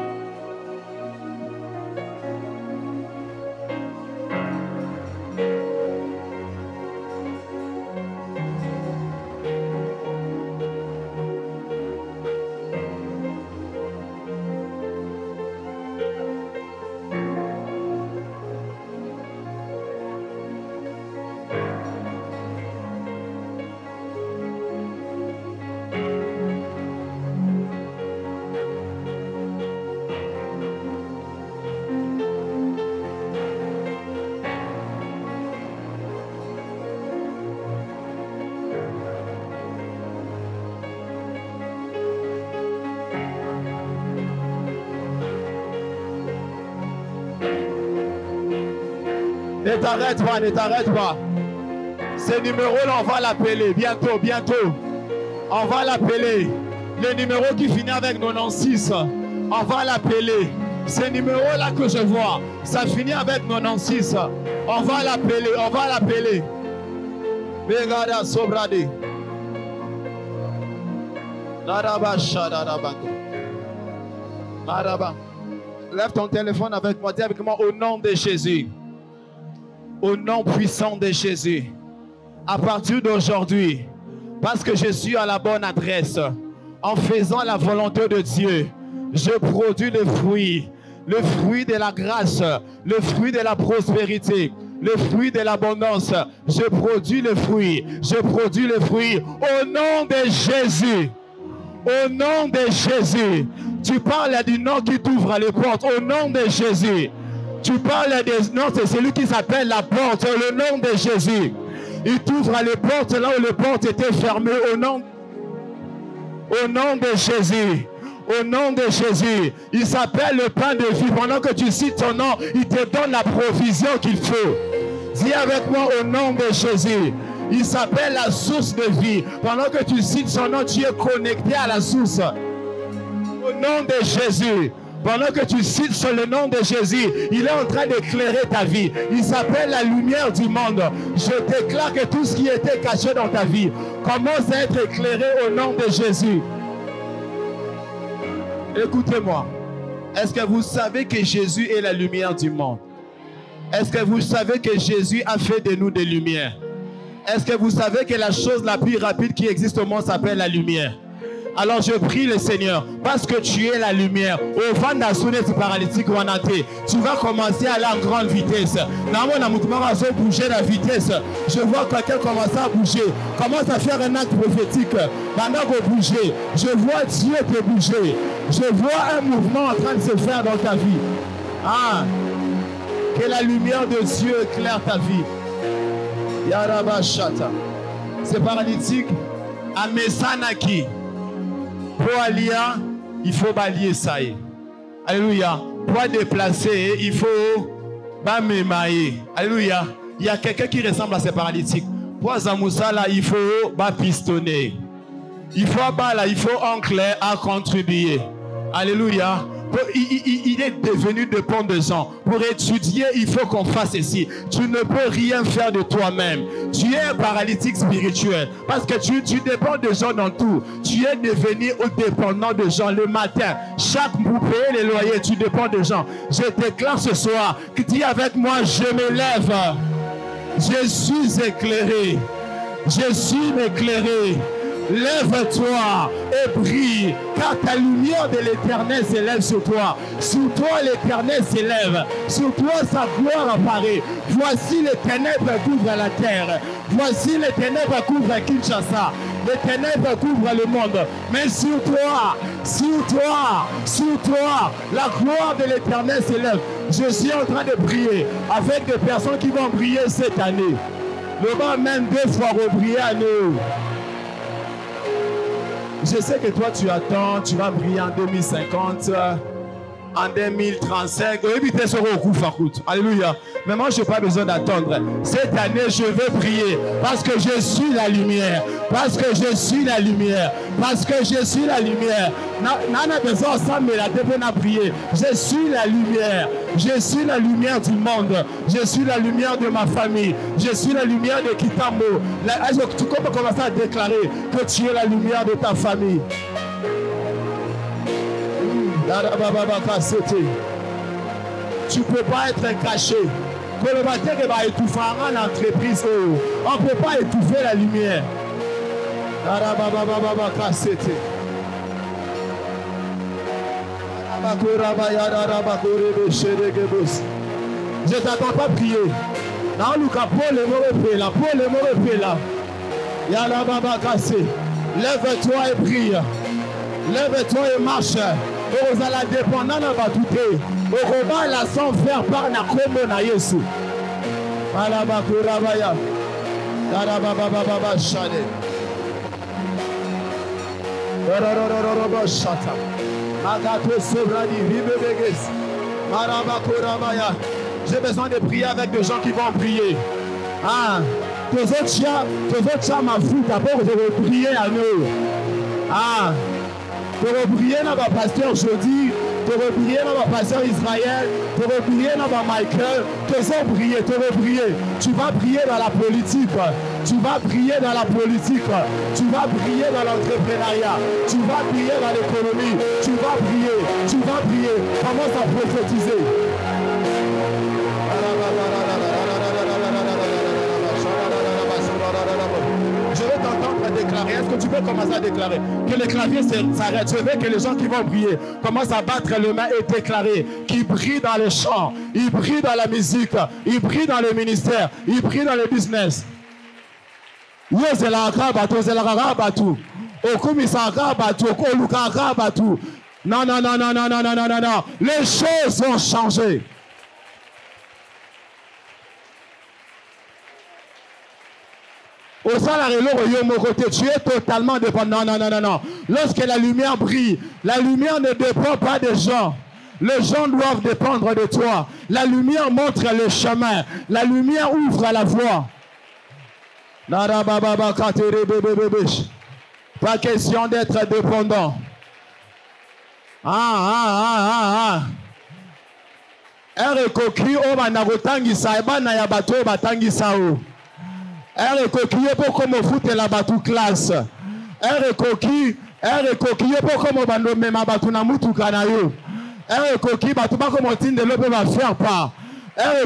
Ne t'arrête pas, ne t'arrête pas. Ce numéro-là, on va l'appeler bientôt, bientôt. On va l'appeler. Le numéro qui finit avec 96, on va l'appeler. Ce numéro-là que je vois, ça finit avec 96. On va l'appeler, on va l'appeler. Begada Sobrade. Lève ton téléphone avec moi, dis avec moi au nom de Jésus. Au nom puissant de Jésus, à partir d'aujourd'hui, parce que je suis à la bonne adresse, en faisant la volonté de Dieu, je produis le fruit de la grâce, le fruit de la prospérité, le fruit de l'abondance. Je produis le fruit au nom de Jésus. Au nom de Jésus, Tu parles du nom qui t'ouvre les portes, au nom de Jésus. Tu parles des noms, c'est celui qui s'appelle la porte, le nom de Jésus. Il t'ouvre les portes là où les portes étaient fermées, au nom de Jésus. Au nom de Jésus. Il s'appelle le pain de vie. Pendant que tu cites son nom, il te donne la provision qu'il faut. Dis avec moi, au nom de Jésus. Il s'appelle la source de vie. Pendant que tu cites son nom, tu es connecté à la source. Au nom de Jésus. Pendant que tu cites sur le nom de Jésus, il est en train d'éclairer ta vie. Il s'appelle la lumière du monde. Je déclare que tout ce qui était caché dans ta vie commence à être éclairé au nom de Jésus. Écoutez-moi. Est-ce que vous savez que Jésus est la lumière du monde? Est-ce que vous savez que Jésus a fait de nous des lumières? Est-ce que vous savez que la chose la plus rapide qui existe au monde s'appelle la lumière? Alors je prie le Seigneur, parce que tu es la lumière. Au vent d'Assoune, tu paralytique ou tu vas commencer à aller en grande vitesse. Bouger la vitesse. Je vois quelqu'un commencer à bouger. Commence à faire un acte prophétique. Pendant que vous bougez, je vois Dieu te bouger. Je vois un mouvement en train de se faire dans ta vie. Ah, que la lumière de Dieu éclaire ta vie. Yarabashata. C'est paralytique. Amesanaki. Pour aller, il faut balayer ça. Alléluia. Pour déplacer, il faut mémailler. Alléluia. Il y a quelqu'un qui ressemble à ces paralytiques. Pour Zamoussa, là, il faut pistonner. Il faut encler à contribuer. Alléluia. Il est devenu dépendant de gens. Pour étudier, il faut qu'on fasse ici. Tu ne peux rien faire de toi-même. Tu es un paralytique spirituel. Parce que tu dépends de gens dans tout. Tu es devenu dépendant de gens. Le matin, chaque pour payer les loyers, tu dépends de gens. Je déclare ce soir, dis avec moi, je me lève. Je suis éclairé. Je suis éclairé. Lève-toi et brille, car ta lumière de l'Éternel s'élève sur toi. Sur toi, l'Éternel s'élève. Sur toi, sa gloire apparaît. Voici les ténèbres couvrent la terre. Voici les ténèbres couvrent Kinshasa. Les ténèbres couvrent le monde. Mais sur toi, la gloire de l'Éternel s'élève. Je suis en train de prier avec des personnes qui vont briller cette année. Le vent même 2 fois rebriller à nous. Je sais que toi tu attends, tu vas briller en 2050, en 2035. Alléluia. Mais moi je n'ai pas besoin d'attendre. Cette année je veux prier parce que je suis la lumière. Parce que je suis la lumière. Parce que je suis la lumière. Je suis la lumière. Je suis la lumière du monde. Je suis la lumière de ma famille. Je suis la lumière de Kitambo. Tu peux commencer à déclarer que tu es la lumière de ta famille. Tu ne peux pas être caché. Que le matin qui va étouffer l'entreprise, on ne peut pas étouffer la lumière. Je ne t'attends pas prier. Lève-toi et brille. Lève-toi et marche. Vous allez dépendre de votre tout. Vous allez la sang faire par la combo na Yesu. Alabakurabaya. Darabababa shade. Dororororobo shata. Magato sobradi vibebeges. Marabakurabaya. J'ai besoin de prier avec des gens qui vont prier. Ah, tes autres chats m'en foutent. D'abord, je vais prier à nous. Ah, tu vas prier dans ma pasteur jeudi, tu vas prier dans ma pasteur Israël, tu vas prier dans ma Michael, tu vas prier. Tu vas prier dans la politique, tu vas prier dans la politique, tu vas prier dans l'entrepreneuriat, tu vas prier dans l'économie, tu vas prier. Commence à prophétiser. Je veux t'entendre déclarer. Est-ce que tu peux commencer à déclarer que le clavier s'arrête? Je veux que les gens qui vont prier commencent à battre les mains et déclarer qu'ils brillent dans les chants, ils brillent dans la musique, ils brillent dans le ministère, ils brillent dans le business. Non, non, non, non, non, non, non, non, non, non. Les choses vont changer. Au salaire, tu es totalement dépendant. Non, non, non, non, non. Lorsque la lumière brille, la lumière ne dépend pas des gens. Les gens doivent dépendre de toi. La lumière montre le chemin. La lumière ouvre la voie. Pas question d'être dépendant. Koki o banagotangisa ebana ya bato batangisa o. Koki po comme foute la batu classe. Koki po comme bando mema batu na mutuka na yo. Koki batu ba comme tinde lope va faire pas.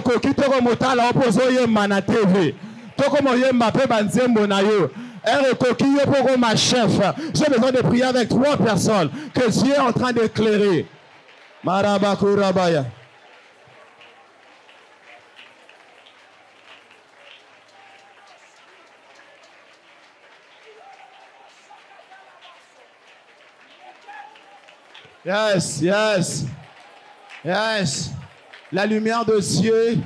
Koki to comme tala opozo yemba na TV. To comme yemba pe banzembo na yo. Koki po comme ma chef. J'ai besoin de prier avec 3 personnes que Dieu est en train d'éclairer. Marabakurabaya. Yes, yes, yes. La lumière de Dieu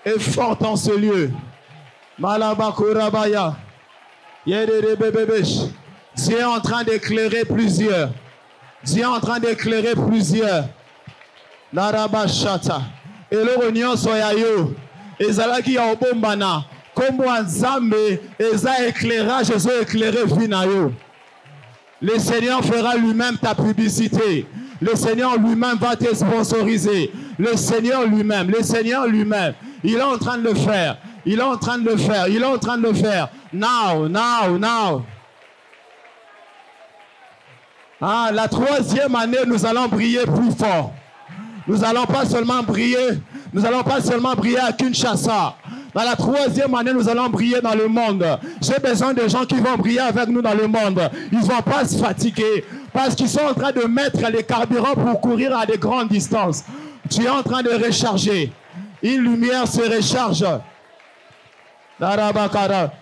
est forte en ce lieu. Malabakurabaya. Dieu est en train d'éclairer plusieurs. Dieu est en train d'éclairer plusieurs. Narabashata. Et le réunion soyayo. Et zalaki ya obombana. Comme Nzambe, eza éclairage, Jésus éclairé finayo. Le Seigneur fera lui-même ta publicité. Le Seigneur lui-même va te sponsoriser. Le Seigneur lui-même, il est en train de le faire. Il est en train de le faire. Il est en train de le faire. Now, now, now. La 3e année, nous allons briller plus fort. Nous n'allons pas seulement briller à Kinshasa. Dans la 3e année, nous allons briller dans le monde. J'ai besoin de gens qui vont briller avec nous dans le monde. Ils ne vont pas se fatiguer parce qu'ils sont en train de mettre les carburants pour courir à des grandes distances. Tu es en train de recharger. Une lumière se recharge.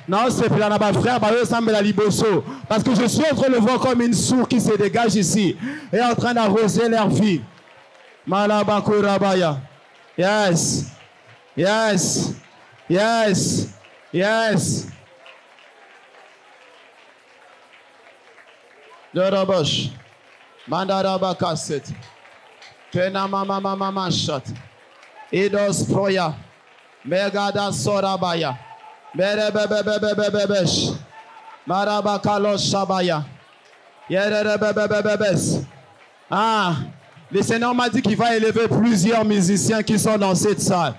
Non, c'est plus là, frère, parce que je suis en train de voir comme une source qui se dégage ici et en train d'arroser leur vie. Malabakurabaya. Yes. Yes. Yes. Yes. Dorobosh. Mandarabakaset. Penamamamama shot. Idos proya. Megada sorabaya. Berebebebebebebesh. Marabakalo shabaya. Yerebebebebebes. Le Seigneur m'a dit qu'il va élever plusieurs musiciens qui sont dans cette salle.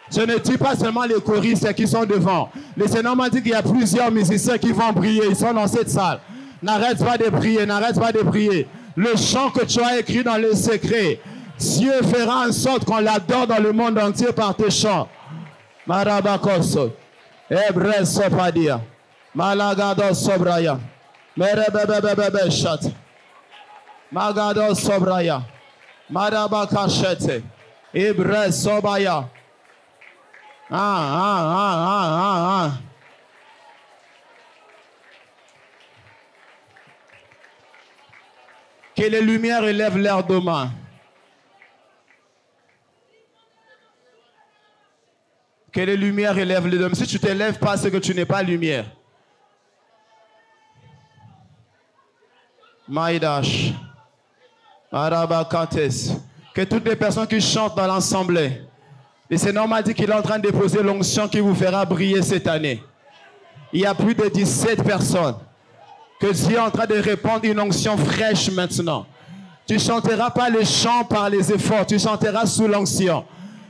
Je ne dis pas seulement les choristes qui sont devant. Le Seigneur m'a dit qu'il y a plusieurs musiciens qui vont briller. Ils sont dans cette salle. N'arrête pas de prier, n'arrête pas de prier. Le chant que tu as écrit dans le secret, Dieu fera en sorte qu'on l'adore dans le monde entier par tes chants. Marabakoso. Ebre sopadia. Malagado sobraya. Merebebebebebe chat. Magado sobraya. Marabakachete. Ebre sobaya. Que les lumières élèvent leur demain. Que les lumières élèvent les demain. Si tu ne t'élèves pas, c'est que tu n'es pas lumière. Maïdash. Arabakantes. Que toutes les personnes qui chantent dans l'assemblée. Le Seigneur m'a dit qu'il est en train de déposer l'onction qui vous fera briller cette année. Il y a plus de 17 personnes. Que Dieu est en train de répandre une onction fraîche maintenant. Tu ne chanteras pas les chants par les efforts. Tu chanteras sous l'onction.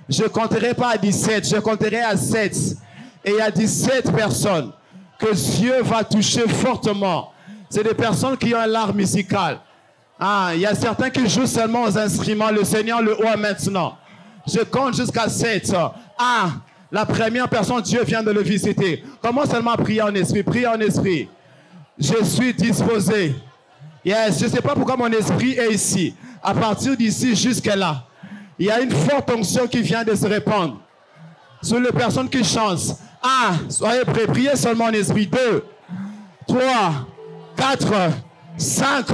Je ne compterai pas à 17, je compterai à 7. Et il y a 17 personnes que Dieu va toucher fortement. C'est des personnes qui ont un art musical. Il y a certains qui jouent seulement aux instruments. Le Seigneur le voit maintenant. Je compte jusqu'à 7. La première personne, Dieu vient de le visiter. Commence seulement à prier en esprit. Priez en esprit. Je suis disposé. Yes, je ne sais pas pourquoi mon esprit est ici. À partir d'ici jusqu'à là, il y a une forte onction qui vient de se répandre sur les personnes qui chantent. Soyez prêts. Priez seulement en esprit. 2, 3, 4, 5,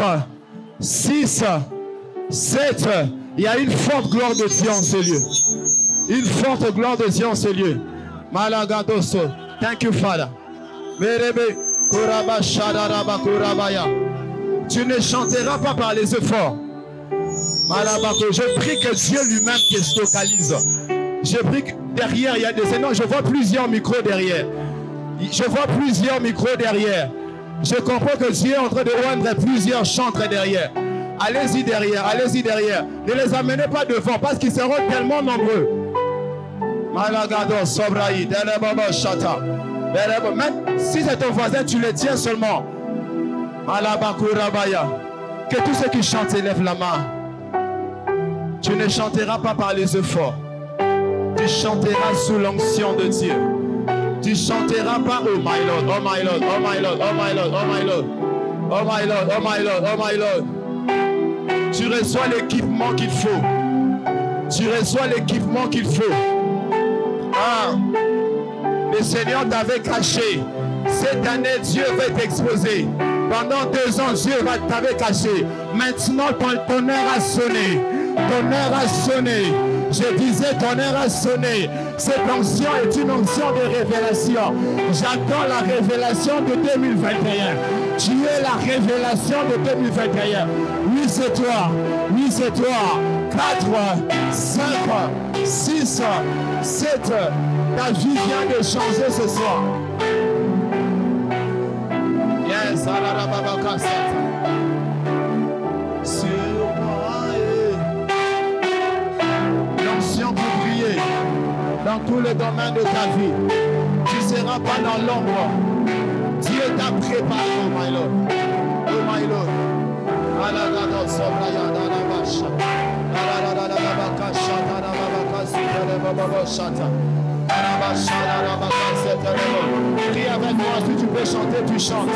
6, 7. Il y a une forte gloire de Dieu en ce lieu. Une forte gloire de Dieu en ce lieu. Malagadoso. Thank you, Father. Merebe, Kuraba, Shadaraba, Kurabaya. Tu ne chanteras pas par les efforts. Malabako. Je prie que Dieu lui-même te localise. Je prie que derrière, il y a des... Non, je vois plusieurs micros derrière. Je vois plusieurs micros derrière. Je comprends que Dieu est en train de rendre plusieurs chantres derrière. Allez-y derrière, allez-y derrière. Ne les amenez pas devant parce qu'ils seront tellement nombreux. Malagado, Sobraï, Delebaba, Chata. Même si c'est ton voisin, tu le tiens seulement. Malabakou Rabaya. Que tous ceux qui chantent élèvent la main. Tu ne chanteras pas par les efforts. Tu chanteras sous l'onction de Dieu. Tu chanteras pas, oh my Lord, oh my Lord, oh my Lord, oh my Lord, oh my Lord, oh my Lord, oh my Lord, oh my Lord. Tu reçois l'équipement qu'il faut. Tu reçois l'équipement qu'il faut. Ah. Le Seigneur t'avait caché. Cette année, Dieu va t'exposer. Pendant 2 ans, Dieu t'avait caché. Maintenant, ton heure a sonné. Ton heure a sonné. Je disais, ton heure a sonné. Cette onction est une onction de révélation. J'attends la révélation de 2021. Tu es la révélation de 2021. Oui, c'est toi. Oui, c'est toi. 4, 5, 6, 7. Ta vie vient de changer ce soir. Yes, Alarababaka. Sur moi, l'onction pour prier dans tous les domaines de ta vie. Tu ne seras pas dans l'ombre. Dieu t'a préparé, oh my Lord. Oh my Lord. Alagado Sobraya Dalabasha. Alarababaka Shata Rababaka Sidelebababa Shata. Prie avec moi, si tu peux chanter, tu chantes.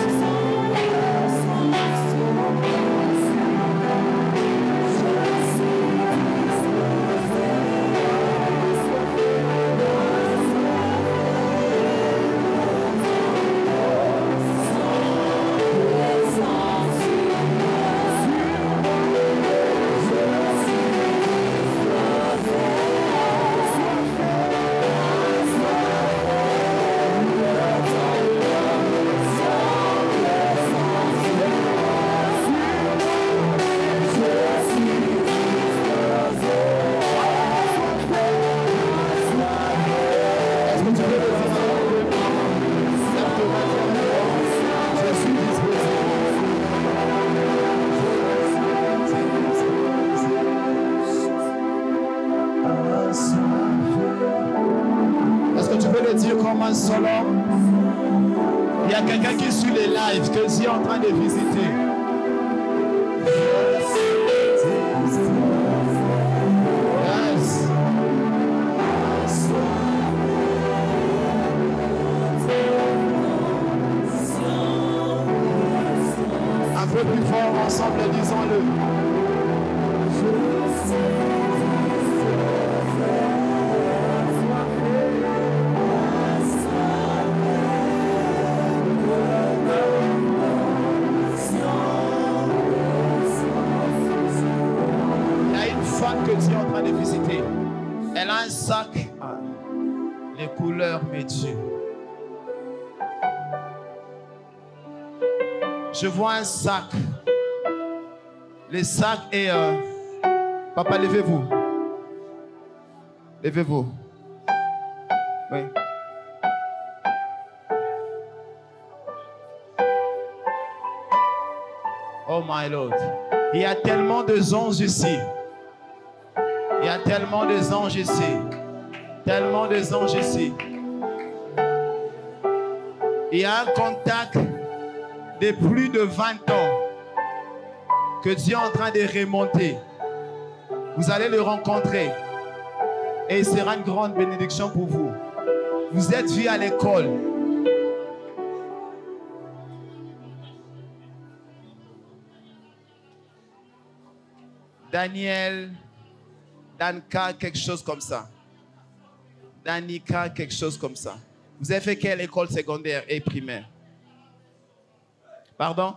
Solo. Il y a quelqu'un qui suit les lives que je suis en train de visiter. Yes. Un peu plus fort ensemble, disons-le. Que Dieu est en train de visiter. Elle a un sac, les couleurs métiers. Je vois un sac. Le sac est... Papa, levez-vous. Levez-vous. Oui. Oh my Lord. Il y a tellement de anges ici. Il y a tellement de anges ici. Tellement de anges ici. Il y a un contact de plus de 20 ans que Dieu est en train de remonter. Vous allez le rencontrer. Et il sera une grande bénédiction pour vous. Vous êtes vus à l'école. Daniel... Danka, quelque chose comme ça. Danica, quelque chose comme ça. Vous avez fait quelle école secondaire et primaire? Pardon?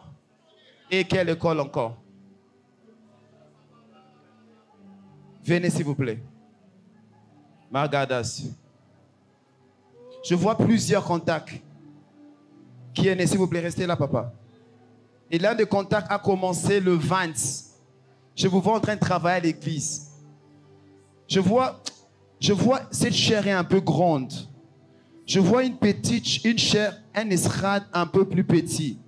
Et quelle école encore? Venez s'il vous plaît. Margadas. Je vois plusieurs contacts. Qui est né, s'il vous plaît, restez là, papa. Et l'un des contacts a commencé le 20. Je vous vois en train de travailler à l'église. Je vois cette chair est un peu grande. Je vois une chair, un estrade un peu plus petit.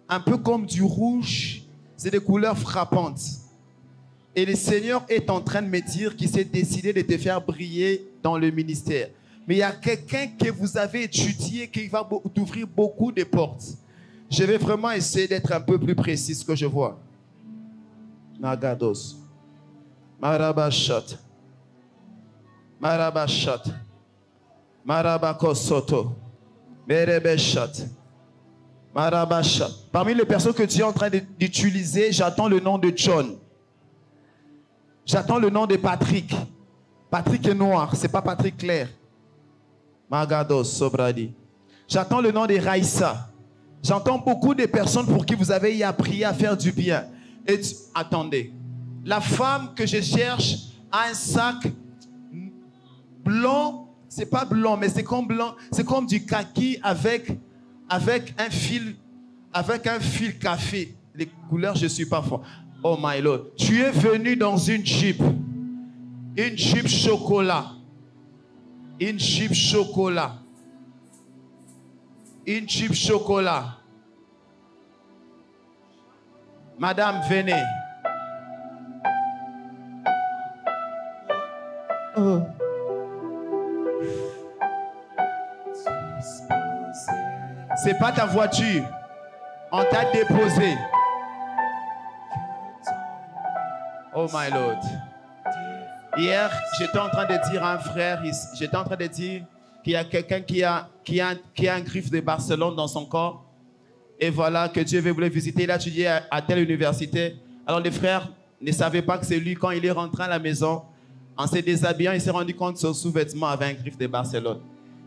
Un peu comme du rouge. C'est des couleurs frappantes. Et le Seigneur est en train de me dire qu'il s'est décidé de te faire briller dans le ministère. Mais il y a quelqu'un que vous avez étudié qui va t'ouvrir beaucoup de portes. Je vais vraiment essayer d'être un peu plus précis ce que je vois. Nagados. Marabashat. Marabashat. Marabakosoto. Merebeshat. Marabashat. Parmi les personnes que tu es en train d'utiliser, j'attends le nom de John. J'attends le nom de Patrick. Patrick est noir, c'est pas Patrick clair. Magados Sobradi. J'attends le nom de Raïssa. J'entends beaucoup de personnes pour qui vous avez appris à faire du bien. Et attendez. La femme que je cherche a un sac blanc. C'est pas blanc, mais c'est comme blanc. C'est comme du kaki avec un fil café. Les couleurs, je suis pas fort. Oh my Lord. Tu es venu dans une Jeep. Une Jeep chocolat. Une Jeep chocolat. Une Jeep chocolat. Madame, venez. Oh. C'est pas ta voiture. On t'a déposé. Oh my Lord. Hier, j'étais en train de dire à un frère, j'étais en train de dire qu'il y a quelqu'un qui a un griffe de Barcelone dans son corps. Et voilà, que Dieu veut visiter. Il a étudié à telle université. Alors les frères ne savaient pas que c'est lui. Quand il est rentré à la maison, en se déshabillant, il s'est rendu compte que son sous-vêtement avait un griffe de Barcelone.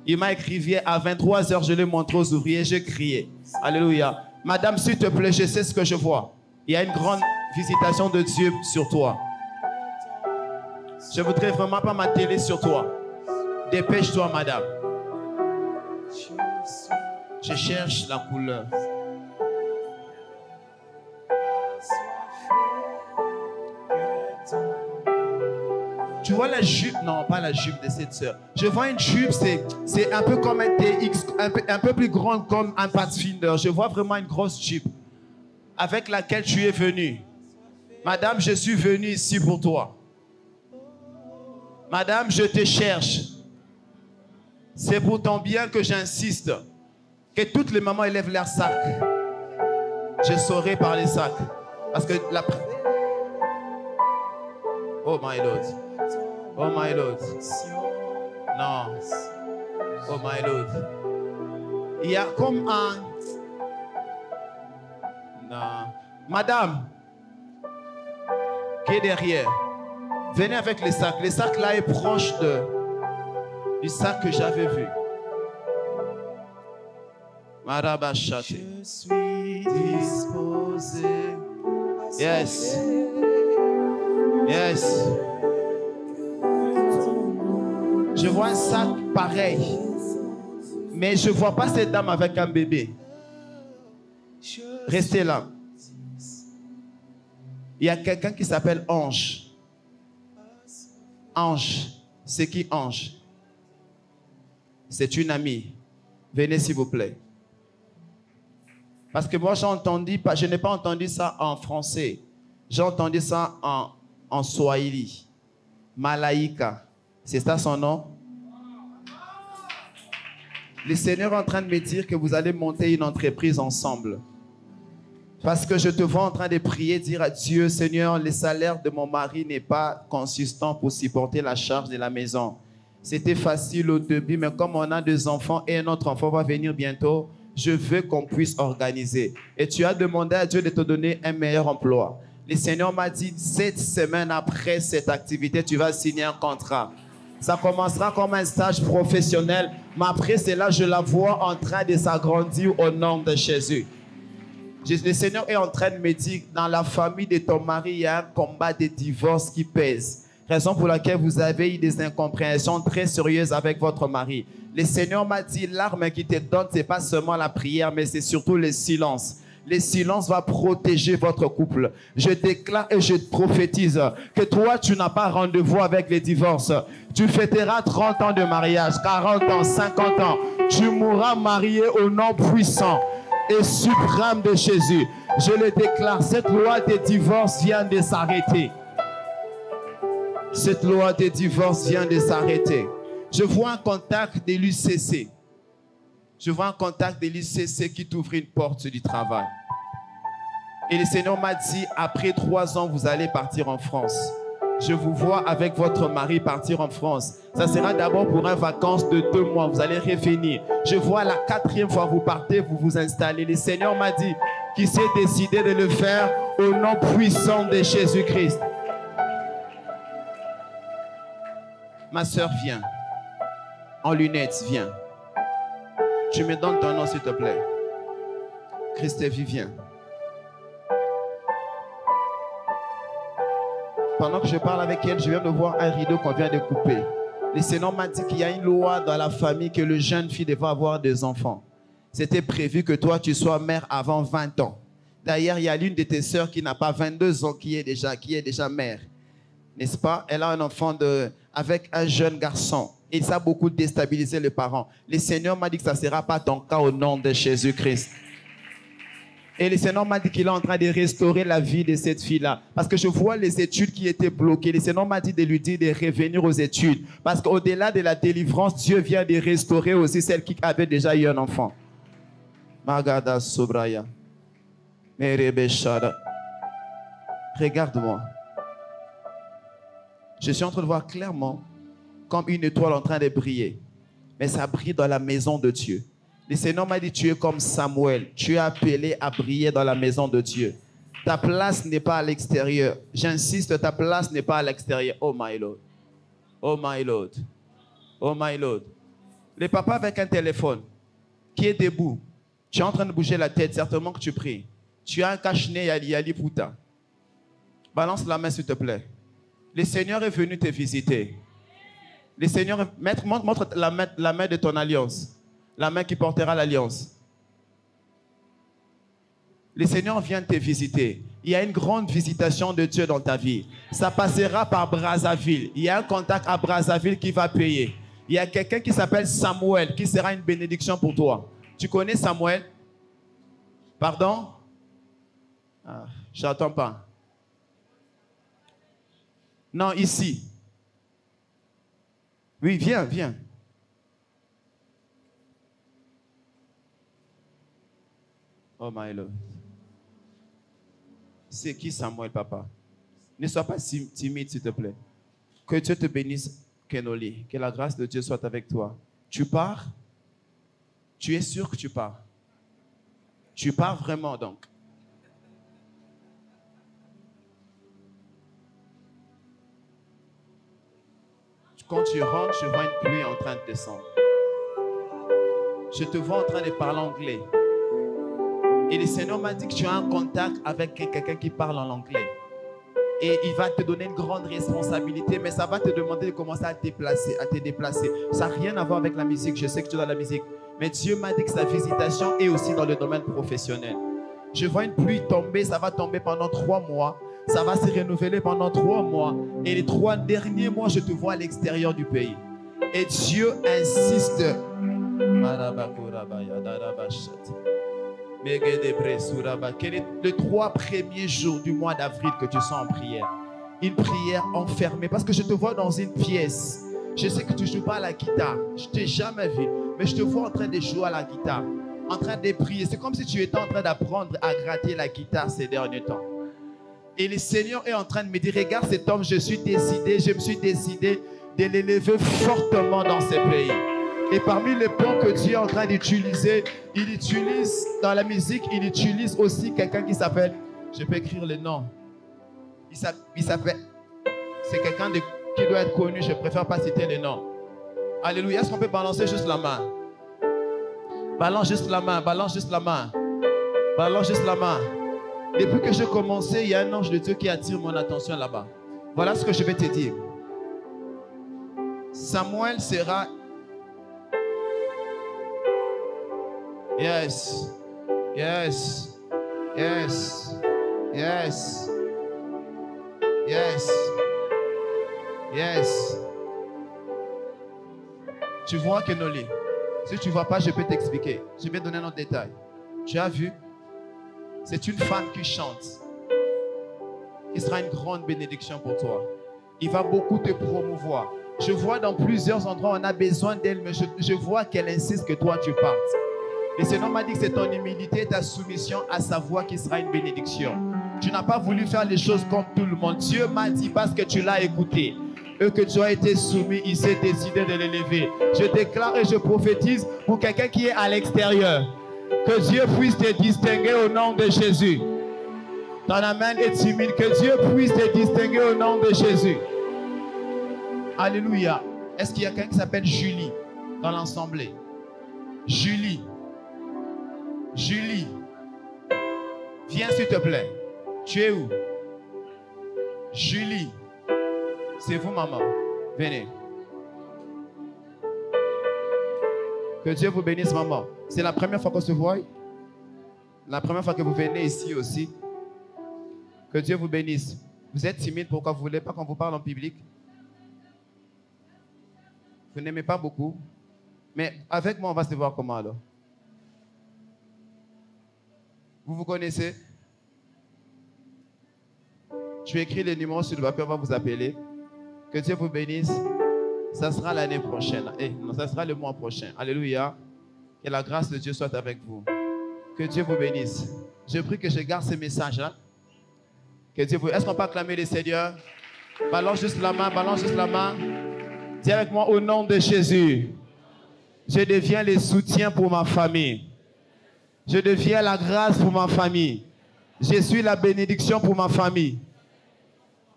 Il m'a écrit à 23 h, je l'ai montré aux ouvriers, j'ai crié. Alléluia. Madame, s'il te plaît, je sais ce que je vois. Il y a une grande visitation de Dieu sur toi. Je voudrais vraiment pas ma télé sur toi. Dépêche-toi, madame. Je cherche la couleur. Tu vois la jupe? Non, pas la jupe de cette sœur. Je vois une jupe, c'est un peu comme un TX, un peu plus grande comme un Pathfinder. Je vois vraiment une grosse jupe avec laquelle tu es venu. Madame, je suis venu ici pour toi. Madame, je te cherche. C'est pour ton bien que j'insiste. Que toutes les mamans élèvent leurs sacs. Je saurai par les sacs. Parce que la... Oh my Lord. Oh my Lord. Non. Oh my Lord. Il y a comme un... Non. Madame, qui est derrière, venez avec les sacs. Le sac là est proche du sac que j'avais vu. Marabachate. Je suis disposé. Yes. Yes. Je vois un sac pareil. Mais je ne vois pas cette dame avec un bébé. Restez là. Il y a quelqu'un qui s'appelle Ange. Ange. C'est qui Ange? C'est une amie. Venez s'il vous plaît. Parce que moi j'ai entendu, je n'ai pas entendu ça en français. J'ai entendu ça en Swahili. Malaika. C'est ça son nom? Le Seigneur est en train de me dire que vous allez monter une entreprise ensemble. Parce que je te vois en train de prier, dire à Dieu, Seigneur, le salaire de mon mari n'est pas consistant pour supporter la charge de la maison. C'était facile au début, mais comme on a deux enfants et un autre enfant va venir bientôt, je veux qu'on puisse organiser. Et tu as demandé à Dieu de te donner un meilleur emploi. Le Seigneur m'a dit, 7 semaines après cette activité, tu vas signer un contrat. Ça commencera comme un stage professionnel, mais après cela, je la vois en train de s'agrandir au nom de Jésus. Le Seigneur est en train de me dire, dans la famille de ton mari, il y a un combat de divorce qui pèse. Raison pour laquelle vous avez eu des incompréhensions très sérieuses avec votre mari. Le Seigneur m'a dit, l'arme qui te donne, ce n'est pas seulement la prière, mais c'est surtout le silence. Le silence va protéger votre couple. Je déclare et je prophétise que toi, tu n'as pas rendez-vous avec les divorces. Tu fêteras 30 ans de mariage, 40 ans, 50 ans. Tu mourras marié au nom puissant et suprême de Jésus. Je le déclare, cette loi de divorce vient de s'arrêter. Cette loi de divorce vient de s'arrêter. Je vois un contact de l'UCC. Je vois un contact de l'UCC qui t'ouvre une porte du travail. Et le Seigneur m'a dit, après 3 ans, vous allez partir en France. Je vous vois avec votre mari partir en France. Ça sera d'abord pour une vacance de 2 mois. Vous allez revenir. Je vois la 4e fois vous partez, vous vous installez. Le Seigneur m'a dit qu'il s'est décidé de le faire au nom puissant de Jésus-Christ. Ma soeur, viens. En lunettes, viens. Tu me donnes ton nom, s'il te plaît. Christelle Vivien. Pendant que je parle avec elle, je viens de voir un rideau qu'on vient de couper. Le Seigneur m'a dit qu'il y a une loi dans la famille que le jeune fille devait avoir des enfants. C'était prévu que toi, tu sois mère avant 20 ans. D'ailleurs, il y a l'une de tes sœurs qui n'a pas 22 ans, qui est déjà mère. N'est-ce pas? Elle a un enfant avec un jeune garçon. Et ça a beaucoup déstabilisé les parents. Le Seigneur m'a dit que ça ne sera pas ton cas au nom de Jésus-Christ. Et le Seigneur m'a dit qu'il est en train de restaurer la vie de cette fille-là. Parce que je vois les études qui étaient bloquées. Le Seigneur m'a dit de lui dire de revenir aux études. Parce qu'au-delà de la délivrance, Dieu vient de restaurer aussi celle qui avait déjà eu un enfant. Magada Sobraya. Regarde-moi. Je suis en train de voir clairement comme une étoile en train de briller. Mais ça brille dans la maison de Dieu. Le Seigneur m'a dit, tu es comme Samuel. Tu es appelé à briller dans la maison de Dieu. Ta place n'est pas à l'extérieur. J'insiste, ta place n'est pas à l'extérieur. Oh my Lord. Oh my Lord. Oh my Lord. Le papa avec un téléphone qui est debout. Tu es en train de bouger la tête, certainement que tu pries. Tu as un cache-nez Yali Puta. Balance la main s'il te plaît. Le Seigneur est venu te visiter. Le Seigneur, montre la main de ton alliance. La main qui portera l'alliance. Le Seigneur vient te visiter. Il y a une grande visitation de Dieu dans ta vie. Ça passera par Brazzaville. Il y a un contact à Brazzaville qui va payer. Il y a quelqu'un qui s'appelle Samuel qui sera une bénédiction pour toi. Tu connais Samuel? Pardon? Ah, je n'entends pas. Non, ici. Oui, viens, viens. Oh my Lord. C'est qui Samuel, papa? Ne sois pas timide, s'il te plaît. Que Dieu te bénisse, Kenoli. Que la grâce de Dieu soit avec toi. Tu pars? Tu es sûr que tu pars? Tu pars vraiment donc? Quand tu rentres, je vois une pluie en train de descendre. Je te vois en train de parler anglais. Et le Seigneur m'a dit que tu as un contact avec quelqu'un qui parle en anglais. Et il va te donner une grande responsabilité, mais ça va te demander de commencer à te déplacer. Ça n'a rien à voir avec la musique. Je sais que tu es dans la musique. Mais Dieu m'a dit que sa visitation est aussi dans le domaine professionnel. Je vois une pluie tomber, ça va tomber pendant 3 mois. Ça va se renouveler pendant 3 mois. Et les 3 derniers mois, je te vois à l'extérieur du pays. Et Dieu insiste. Quel est les 3 premiers jours du mois d'avril que tu sens en prière? Une prière enfermée. Parce que je te vois dans une pièce. Je sais que tu ne joues pas à la guitare. Je ne t'ai jamais vu. Mais je te vois en train de jouer à la guitare. En train de prier. C'est comme si tu étais en train d'apprendre à gratter la guitare ces derniers temps. Et le Seigneur est en train de me dire, regarde cet homme, je me suis décidé de l'élever fortement dans ce pays. Et parmi les plans que Dieu est en train d'utiliser, il utilise dans la musique, il utilise aussi quelqu'un qui s'appelle, je peux écrire le nom, il s'appelle, c'est quelqu'un qui doit être connu, je préfère pas citer le nom. Alléluia, est-ce qu'on peut balancer juste la main? Balance juste la main, balance juste la main, balance juste la main. Depuis que j'ai commencé, il y a un ange de Dieu qui attire mon attention là-bas. Voilà ce que je vais te dire. Samuel sera... Yes. Yes. Yes. Yes. Yes. Yes. Tu vois, Kenoli? Si tu ne vois pas, je peux t'expliquer. Je vais donner un autre détail. Tu as vu? C'est une femme qui chante. Il sera une grande bénédiction pour toi. Il va beaucoup te promouvoir. Je vois dans plusieurs endroits, on a besoin d'elle, mais je vois qu'elle insiste que toi, tu partes. Le Seigneur m'a dit que c'est ton humilité et ta soumission à sa voix qui sera une bénédiction. Tu n'as pas voulu faire les choses comme tout le monde. Dieu m'a dit parce que tu l'as écouté et que tu as été soumis, il s'est décidé de l'élever. Je déclare et je prophétise pour quelqu'un qui est à l'extérieur, que Dieu puisse te distinguer au nom de Jésus. Ton amen est timide, que Dieu puisse te distinguer au nom de Jésus. Alléluia. Est-ce qu'il y a quelqu'un qui s'appelle Julie dans l'assemblée? Julie. Julie. Viens s'il te plaît. Tu es où? Julie. C'est vous, maman. Venez. Que Dieu vous bénisse, maman. C'est la première fois qu'on se voit? La première fois que vous venez ici aussi? Que Dieu vous bénisse. Vous êtes timide, pourquoi vous ne voulez pas qu'on vous parle en public? Vous n'aimez pas beaucoup? Mais avec moi, on va se voir comment alors? Vous vous connaissez? Tu écris les numéros sur le papier, on va vous appeler. Que Dieu vous bénisse. Ça sera l'année prochaine. Non, ça sera le mois prochain. Alléluia. Que la grâce de Dieu soit avec vous. Que Dieu vous bénisse. Je prie que je garde ce message-là. Que Dieu vous... Est-ce qu'on peut acclamer le Seigneur? Balance juste la main, balance juste la main. Dis avec moi, au nom de Jésus, je deviens le soutien pour ma famille. Je deviens la grâce pour ma famille. Je suis la bénédiction pour ma famille.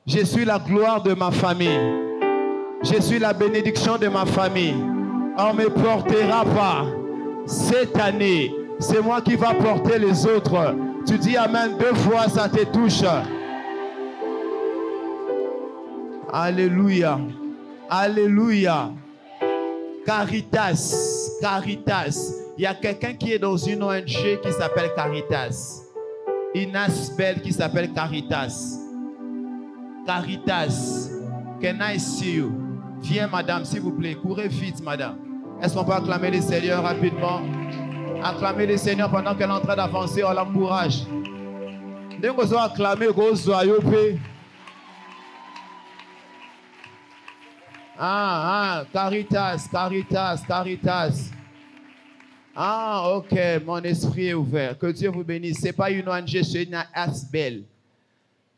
Je suis la gloire de ma famille. Je suis la bénédiction de ma famille. On ne me portera pas. Cette année, c'est moi qui va porter les autres. Tu dis amen 2 fois, ça te touche. Alléluia. Alléluia. Caritas. Caritas. Il y a quelqu'un qui est dans une ONG qui s'appelle Caritas. Une Asbel qui s'appelle Caritas. Caritas. Can I see you? Viens, madame, s'il vous plaît. Courez vite, madame. Est-ce qu'on peut acclamer le Seigneur rapidement? Acclamer le Seigneur pendant qu'elle est en train d'avancer. On l'encourage. Dès qu'on soit acclamé, go soyez paix. Caritas, Caritas, Caritas. Ok, mon esprit est ouvert. Que Dieu vous bénisse. Ce n'est pas une ONG, c'est une Asbel.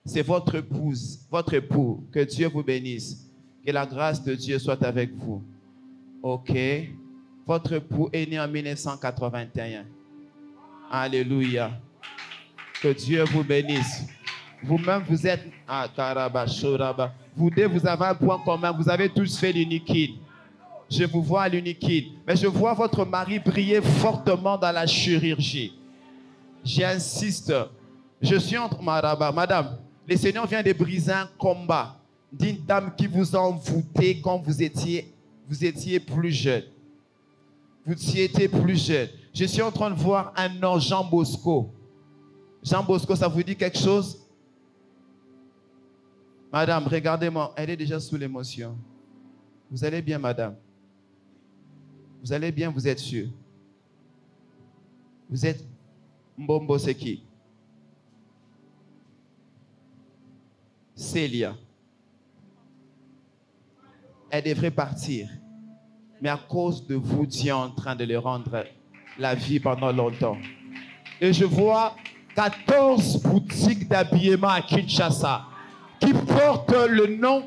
C'est votre épouse, votre époux. Que Dieu vous bénisse. Que la grâce de Dieu soit avec vous. Ok. Votre époux est né en 1981. Alléluia. Que Dieu vous bénisse. Vous-même, vous êtes... Vous deux, vous avez un point commun. Vous avez tous fait l'uniquide. Je vous vois à l'uniquide. Mais je vois votre mari briller fortement dans la chirurgie. J'insiste. Je suis entre... Madame, le Seigneur vient de briser un combat d'une dame qui vous a envoûté quand vous étiez plus jeune. Vous étiez plus jeune. Je suis en train de voir un nom, Jean Bosco. Jean Bosco, ça vous dit quelque chose? Madame, regardez-moi, elle est déjà sous l'émotion. Vous allez bien, madame? Vous allez bien, vous êtes sûr? Vous êtes Mbombo, c'est qui? Célia. Elle devrait partir. Mais à cause de vous, Dieu est en train de lui rendre la vie pendant longtemps. Et je vois 14 boutiques d'habillement à Kinshasa qui portent le nom.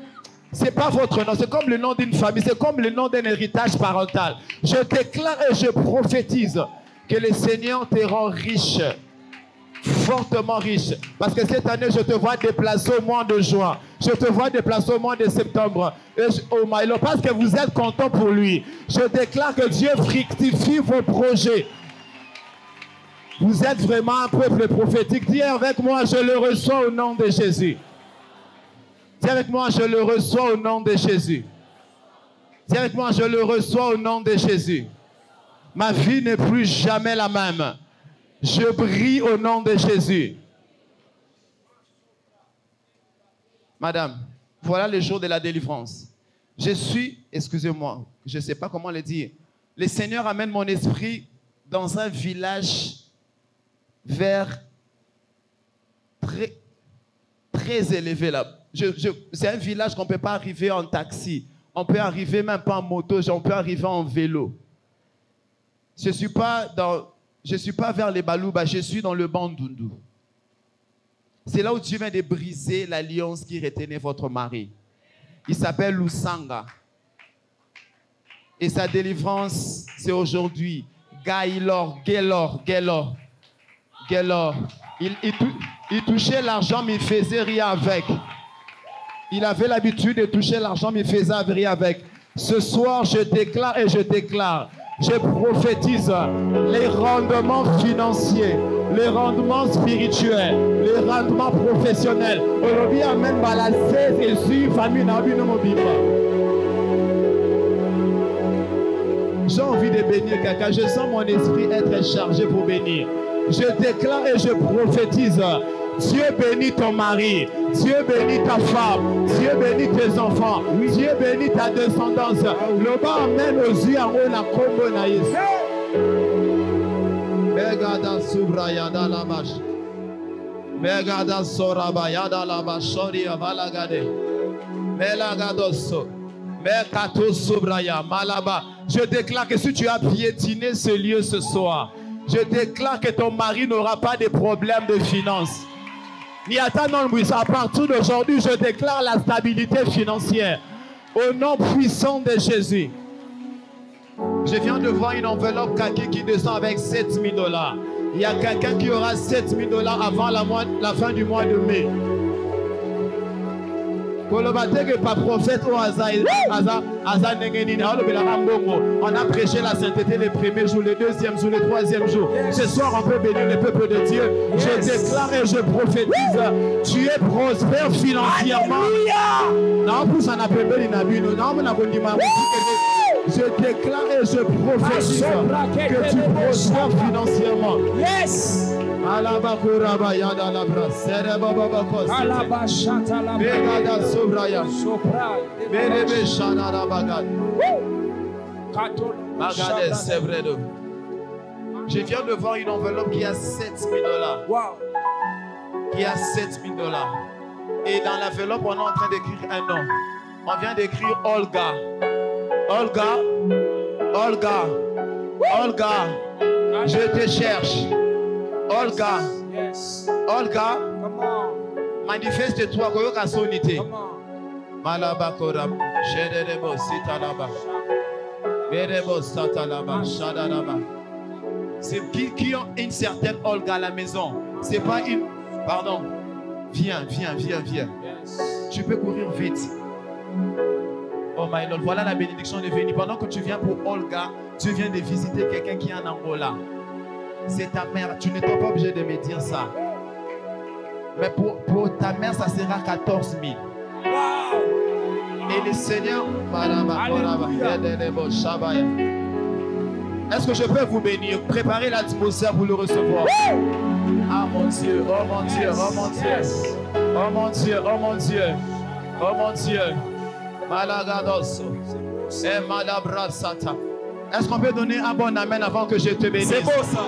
Ce n'est pas votre nom, c'est comme le nom d'une famille, c'est comme le nom d'un héritage parental. Je déclare et je prophétise que le Seigneur te rend riche, fortement riche. Parce que cette année, je te vois déplacer au mois de juin. Je te vois déplacer au mois de septembre. Oh my Lord, parce que vous êtes content pour lui. Je déclare que Dieu fructifie vos projets. Vous êtes vraiment un peuple prophétique. Dis avec moi, je le reçois au nom de Jésus. Dis avec moi, je le reçois au nom de Jésus. Dis avec moi, je le reçois au nom de Jésus. Ma vie n'est plus jamais la même. Je brille au nom de Jésus. Madame, voilà le jour de la délivrance. Je suis, excusez-moi, je ne sais pas comment le dire. Le Seigneur amène mon esprit dans un village vers très élevé là. C'est un village qu'on ne peut pas arriver en taxi. On peut arriver même pas en moto, on peut arriver en vélo. Je ne suis pas vers les Balouba, je suis dans le Bandundu. C'est là où Dieu vient de briser l'alliance qui retenait votre mari. Il s'appelle Lusanga. Et sa délivrance, c'est aujourd'hui. Gaylor. Il touchait l'argent, mais il ne faisait rien avec. Il avait l'habitude de toucher l'argent, mais il ne faisait rien avec. Ce soir, je déclare et je déclare. Je prophétise les rendements financiers, les rendements spirituels, les rendements professionnels. Aujourd'hui, amène la 16 et sur famille n'a pas mobile. J'ai envie de bénir quelqu'un. Je sens mon esprit être chargé pour bénir. Je déclare et je prophétise. Dieu bénit ton mari. Dieu bénit ta femme. Dieu bénit tes enfants. Dieu bénit ta descendance. Le bas amène aux yeux en haut la combo na Yesu. Begada subrayada la bash. Begada sorabayada la bashori abalagade. Melagadoso. Mekato subraya malaba. Je déclare que si tu as piétiné ce lieu ce soir, je déclare que ton mari n'aura pas de problème de finances. Ni à partir d'aujourd'hui, je déclare la stabilité financière. Au nom puissant de Jésus. Je viens de voir une enveloppe kaki qui descend avec 7 000 $. Il y a quelqu'un qui aura 7 000 $ avant la fin du mois de mai. On a prêché la sainteté les premiers jours, les deuxièmes jours, les troisièmes jours. Ce soir, on peut bénir le peuple de Dieu. Je déclare et je prophétise. Tu es prospère financièrement. Je déclare et je prophétise que tu prospères financièrement. Yes. Alabakuraba yada labra sereba babakos alabashata la begada sobraya sopra berebe shana rabagad katol bagade sebredo. Je viens de voir une enveloppe qui a 7 000 $. Wow. Qui a 7 000 $. Et dans l'enveloppe, on est en train d'écrire un nom. On vient d'écrire Olga. Olga. Olga. Olga. Je te cherche. Olga, yes. Olga, manifeste-toi koyoka sonité. Malaba korab, shederebo sitalaba, berebo satalaba, shadaraba. C'est qui ont une certaine Olga à la maison. C'est pas une. Pardon. Viens. Yes. Tu peux courir vite. Oh my Lord, voilà la bénédiction de venir. Pendant que tu viens pour Olga, tu viens de visiter quelqu'un qui est en Angola. C'est ta mère. Tu n'es pas obligé de me dire ça. Mais pour ta mère, ça sera 14 000. Wow. Et le Seigneur... Est-ce que je peux vous bénir? Préparez l'atmosphère pour le recevoir. Ah mon Dieu, oh mon Dieu, oh mon Dieu. Oh mon Dieu, oh mon Dieu. Oh mon Dieu. Malagadoso. Et malabrasata. Est-ce qu'on peut donner un bon amen avant que je te bénisse? C'est beau ça.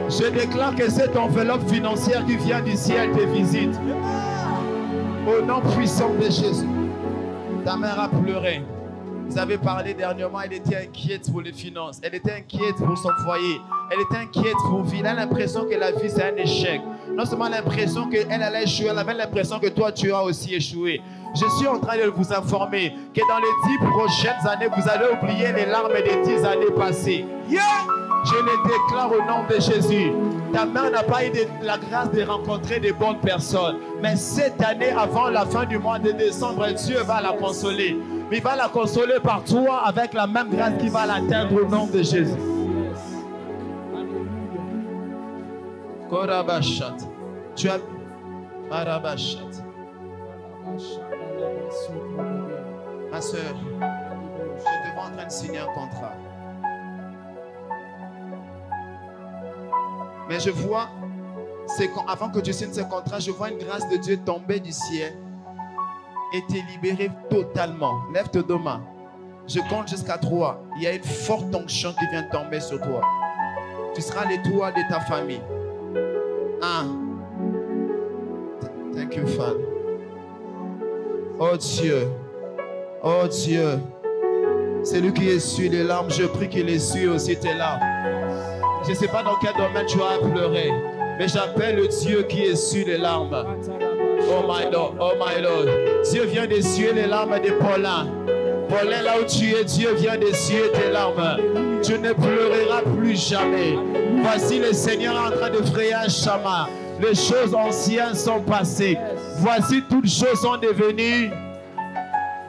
Je déclare que cette enveloppe financière qui vient du ciel te visite. Au nom puissant de Jésus. Ta mère a pleuré. Vous avez parlé dernièrement, elle était inquiète pour les finances. Elle était inquiète pour son foyer. Elle était inquiète pour vie. Elle a l'impression que la vie c'est un échec. Non seulement l'impression qu'elle allait échouer, elle avait l'impression que toi tu as aussi échoué. Je suis en train de vous informer que dans les 10 prochaines années, vous allez oublier les larmes des 10 années passées. Yeah! Je les déclare au nom de Jésus. Ta mère n'a pas eu la grâce de rencontrer de bonnes personnes. Mais cette année, avant la fin du mois de décembre, Dieu va la consoler. Mais il va la consoler par toi avec la même grâce qui va l'atteindre au nom de Jésus. Korabashat. Tu as... Marabashat. Ma soeur, je te vois en train de signer un contrat. Mais je vois, avant que tu signes ce contrat, je vois une grâce de Dieu tomber du ciel et te libérer totalement. Lève tes deux mains. Je compte jusqu'à 3. Il y a une forte onction qui vient tomber sur toi. Tu seras l'étoile de ta famille. 1. Thank you, Father. Oh Dieu. Oh Dieu. C'est lui qui essuie les larmes. Je prie qu'il essuie aussi tes larmes. Je ne sais pas dans quel domaine tu as pleuré, mais j'appelle le Dieu qui essuie les larmes. Oh my Lord, oh my Lord. Dieu vient d'essuyer les larmes de Paulin. Paulin, là où tu es, Dieu vient d'essuyer tes larmes. Tu ne pleureras plus jamais. Voici le Seigneur en train de frayer un chemin. Les choses anciennes sont passées. Voici toutes choses sont devenues.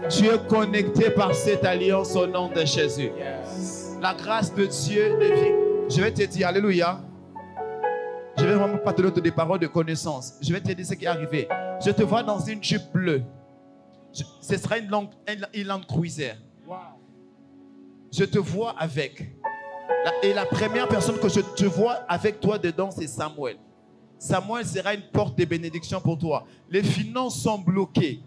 Tu es connecté par cette alliance au nom de Jésus. La grâce de Dieu devient. Je vais te dire, alléluia. Je vais vraiment pas te donner des paroles de connaissance. Je vais te dire ce qui est arrivé. Je te vois dans une jupe bleue. Ce sera une Land Cruiser. Je te vois avec. Et la première personne que je te vois avec toi dedans, c'est Samuel. Samuel sera une porte de bénédiction pour toi. Les finances sont bloquées.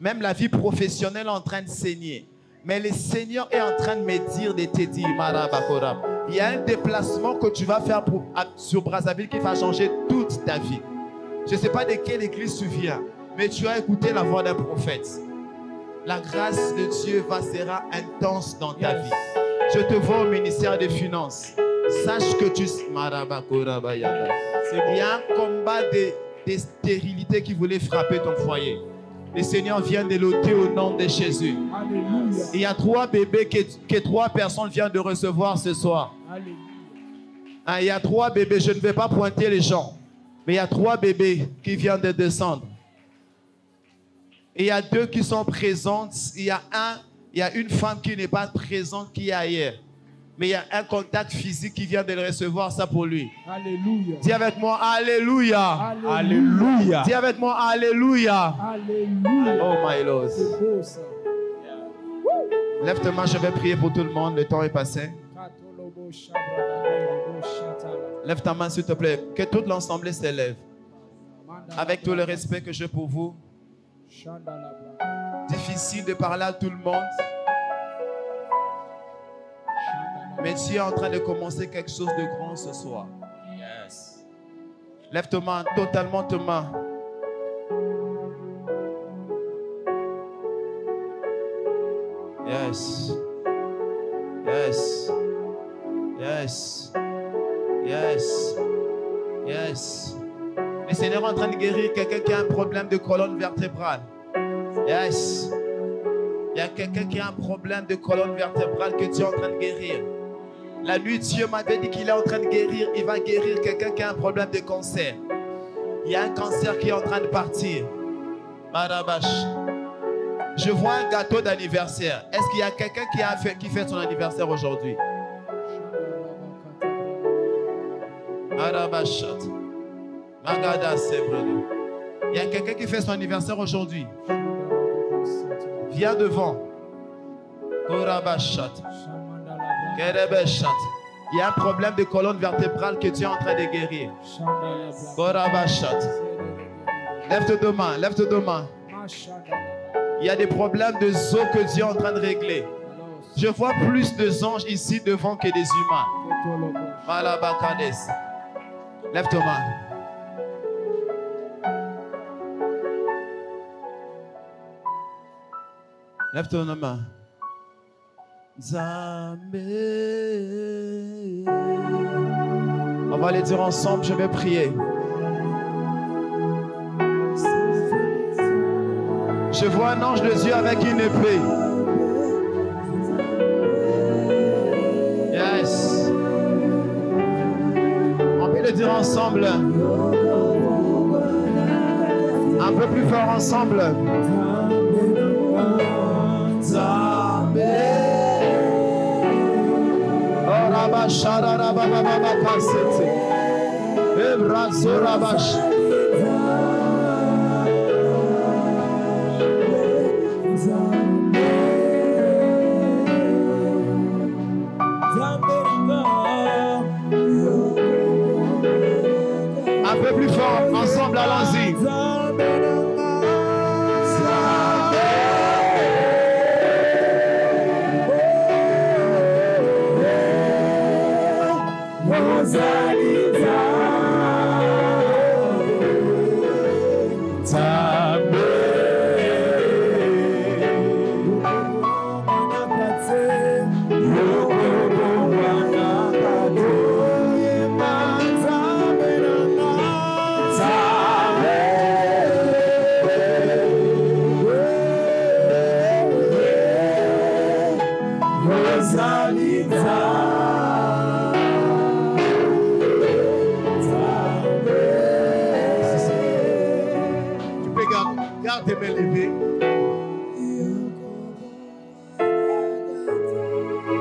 Même la vie professionnelle est en train de saigner. Mais le Seigneur est en train de me dire, de te dire, Marabakora, il y a un déplacement que tu vas faire sur Brazzaville qui va changer toute ta vie. Je ne sais pas de quelle église tu viens, mais tu as écouté la voix d'un prophète. La grâce de Dieu sera intense dans ta vie. Je te vois au ministère des Finances. Sache que tu... Il y a un combat de stérilité qui voulait frapper ton foyer. Le Seigneur vient de l'ôter au nom de Jésus. Alléluia. Il y a 3 bébés que 3 personnes viennent de recevoir ce soir. Hein, il y a 3 bébés, je ne vais pas pointer les gens, mais il y a 3 bébés qui viennent de descendre. Et il y a 2 qui sont présentes. Il y a une femme qui n'est pas présente, qui est ailleurs. Mais il y a un contact physique qui vient de le recevoir, ça pour lui. Alléluia. Dis avec moi, Alléluia. Alléluia. Dis avec moi, Alléluia. Alléluia. Oh my Lord. C'est beau ça. Lève tes mains, je vais prier pour tout le monde. Le temps est passé. Lève ta main s'il te plaît. Que toute l'ensemble s'élève. Avec tout le respect que j'ai pour vous. Difficile de parler à tout le monde. Mais tu es en train de commencer quelque chose de grand ce soir. Yes. Lève tes mains, totalement tes mains. Yes. Yes. Yes. Yes. Yes. Le Seigneur est en train de guérir quelqu'un qui a un problème de colonne vertébrale. Yes. Il y a quelqu'un qui a un problème de colonne vertébrale que Dieu est en train de guérir. La nuit, Dieu m'avait dit qu'il est en train de guérir. Il va guérir quelqu'un qui a un problème de cancer. Il y a un cancer qui est en train de partir. Marabash. Je vois un gâteau d'anniversaire. Est-ce qu'il y a quelqu'un qui fait son anniversaire aujourd'hui? Marabashat. Magada Sebrelo. Il y a quelqu'un qui fait son anniversaire aujourd'hui. Viens devant. Korabashat. Il y a un problème de colonne vertébrale que tu es en train de guérir. Lève tes 2 mains, lève tes 2 mains. Il y a des problèmes de os que Dieu est en train de régler. Je vois plus de anges ici devant que des humains. Malabakades. Lève tes mains. Lève tes mains. Zambé. On va les dire ensemble, je vais prier. Je vois un ange de Dieu avec une épée. Yes. On peut le dire ensemble. Un peu plus fort ensemble. Zambé. Un peu plus fort, ensemble, allons-y. Garde tes mains levées.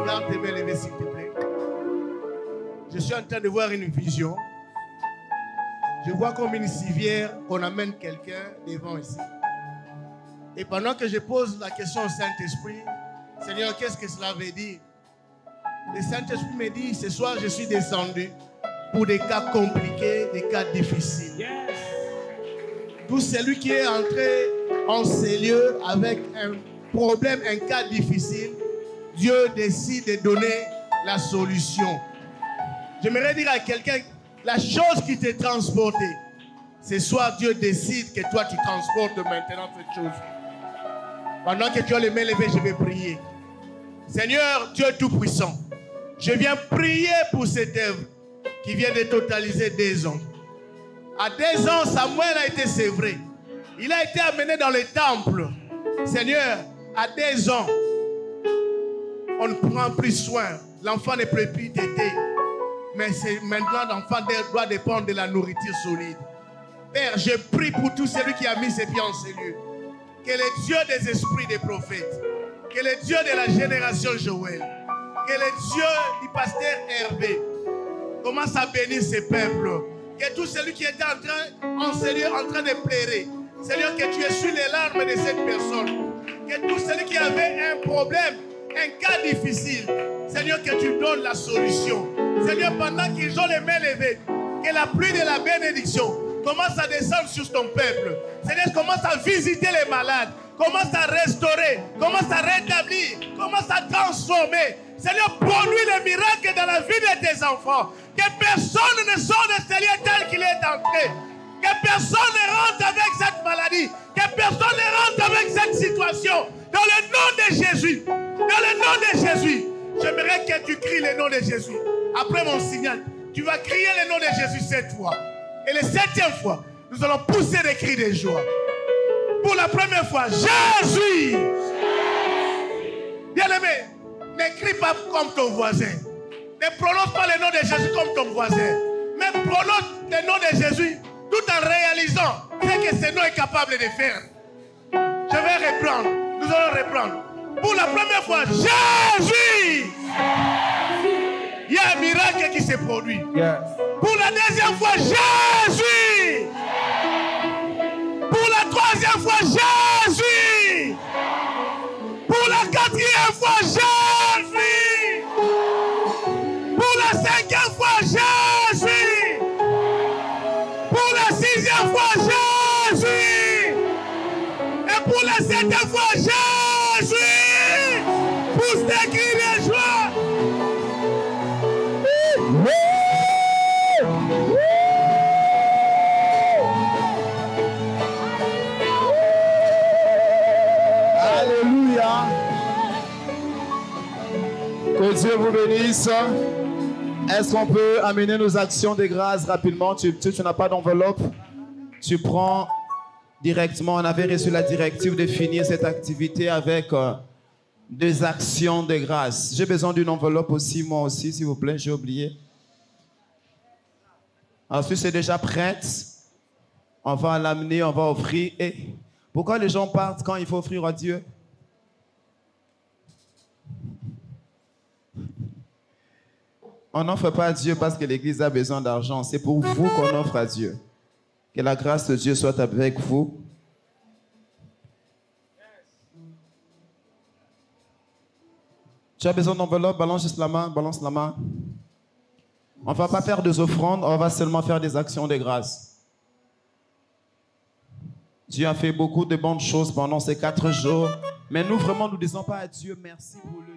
Garde tes mains levées, s'il te plaît. Je suis en train de voir une vision. Je vois comme une civière qu'on amène quelqu'un devant ici. Et pendant que je pose la question au Saint-Esprit, Seigneur, qu'est-ce que cela veut dire? Le Saint-Esprit me dit, ce soir, je suis descendu pour des cas compliqués, des cas difficiles. Yes. Tout celui qui est entré en ces lieux avec un problème, un cas difficile, Dieu décide de donner la solution. J'aimerais dire à quelqu'un, la chose qui t'a transporté, ce soir Dieu décide que toi tu transportes maintenant cette chose. Pendant que tu as les mains levées, je vais prier. Seigneur, Dieu Tout-Puissant, je viens prier pour cette œuvre qui vient de totaliser 2 ans. À 2 ans, Samuel a été sévré. Il a été amené dans le temple. Seigneur, à 2 ans, on ne prend plus soin. L'enfant ne peut plus téter. Mais maintenant, l'enfant doit dépendre de la nourriture solide. Père, je prie pour tout celui qui a mis ses pieds en ces lieux. Que le Dieu des esprits des prophètes, que le Dieu de la génération Joël, que le Dieu du pasteur Hervé commence à bénir ses peuples. Que tout celui qui était en train de pleurer, Seigneur, que tu essuies les larmes de cette personne. Que tout celui qui avait un problème, un cas difficile, Seigneur, que tu donnes la solution. Seigneur, pendant qu'ils ont les mains levées, que la pluie de la bénédiction commence à descendre sur ton peuple. Seigneur, commence à visiter les malades, commence à restaurer, commence à rétablir, commence à transformer. Seigneur, produis les miracles dans la vie de tes enfants. Que personne ne sorte de ce lieu tel qu'il est entré. Que personne ne rentre avec cette maladie. Que personne ne rentre avec cette situation. Dans le nom de Jésus. Dans le nom de Jésus. J'aimerais que tu cries le nom de Jésus. Après mon signal, tu vas crier le nom de Jésus 7 fois. Et la 7e fois, nous allons pousser des cris de joie. Pour la première fois, Jésus. Bien-aimé, n'écris pas comme ton voisin. Ne prononce pas le nom de Jésus comme ton voisin. Mais prononce le nom de Jésus tout en réalisant ce que ce nom est capable de faire. Je vais reprendre. Nous allons reprendre. Pour la première fois, Jésus. Il y a un miracle qui se produit. Yes. Pour la 2e fois, Jésus. Pour la 3e fois, Jésus. Pour la 4e fois, Jésus. Pour la 5e fois, Jésus. Pour la 6e fois, Jésus. Et pour la 7e fois, Jésus. Pousse tes cris de joie. Alléluia. Que Dieu vous bénisse. Est-ce qu'on peut amener nos actions de grâce rapidement? Tu n'as pas d'enveloppe. Tu prends directement. On avait reçu la directive de finir cette activité avec 2 actions de grâce. J'ai besoin d'une enveloppe aussi, moi aussi, s'il vous plaît. J'ai oublié. Ensuite, c'est déjà prête. On va l'amener, on va offrir. Et pourquoi les gens partent quand il faut offrir à Dieu? On n'offre pas à Dieu parce que l'Église a besoin d'argent. C'est pour vous qu'on offre à Dieu. Que la grâce de Dieu soit avec vous. Tu as besoin d'enveloppe, balance juste la main, balance la main. On ne va pas faire des offrandes, on va seulement faire des actions de grâce. Dieu a fait beaucoup de bonnes choses pendant ces 4 jours, mais nous vraiment, nous ne disons pas à Dieu merci pour le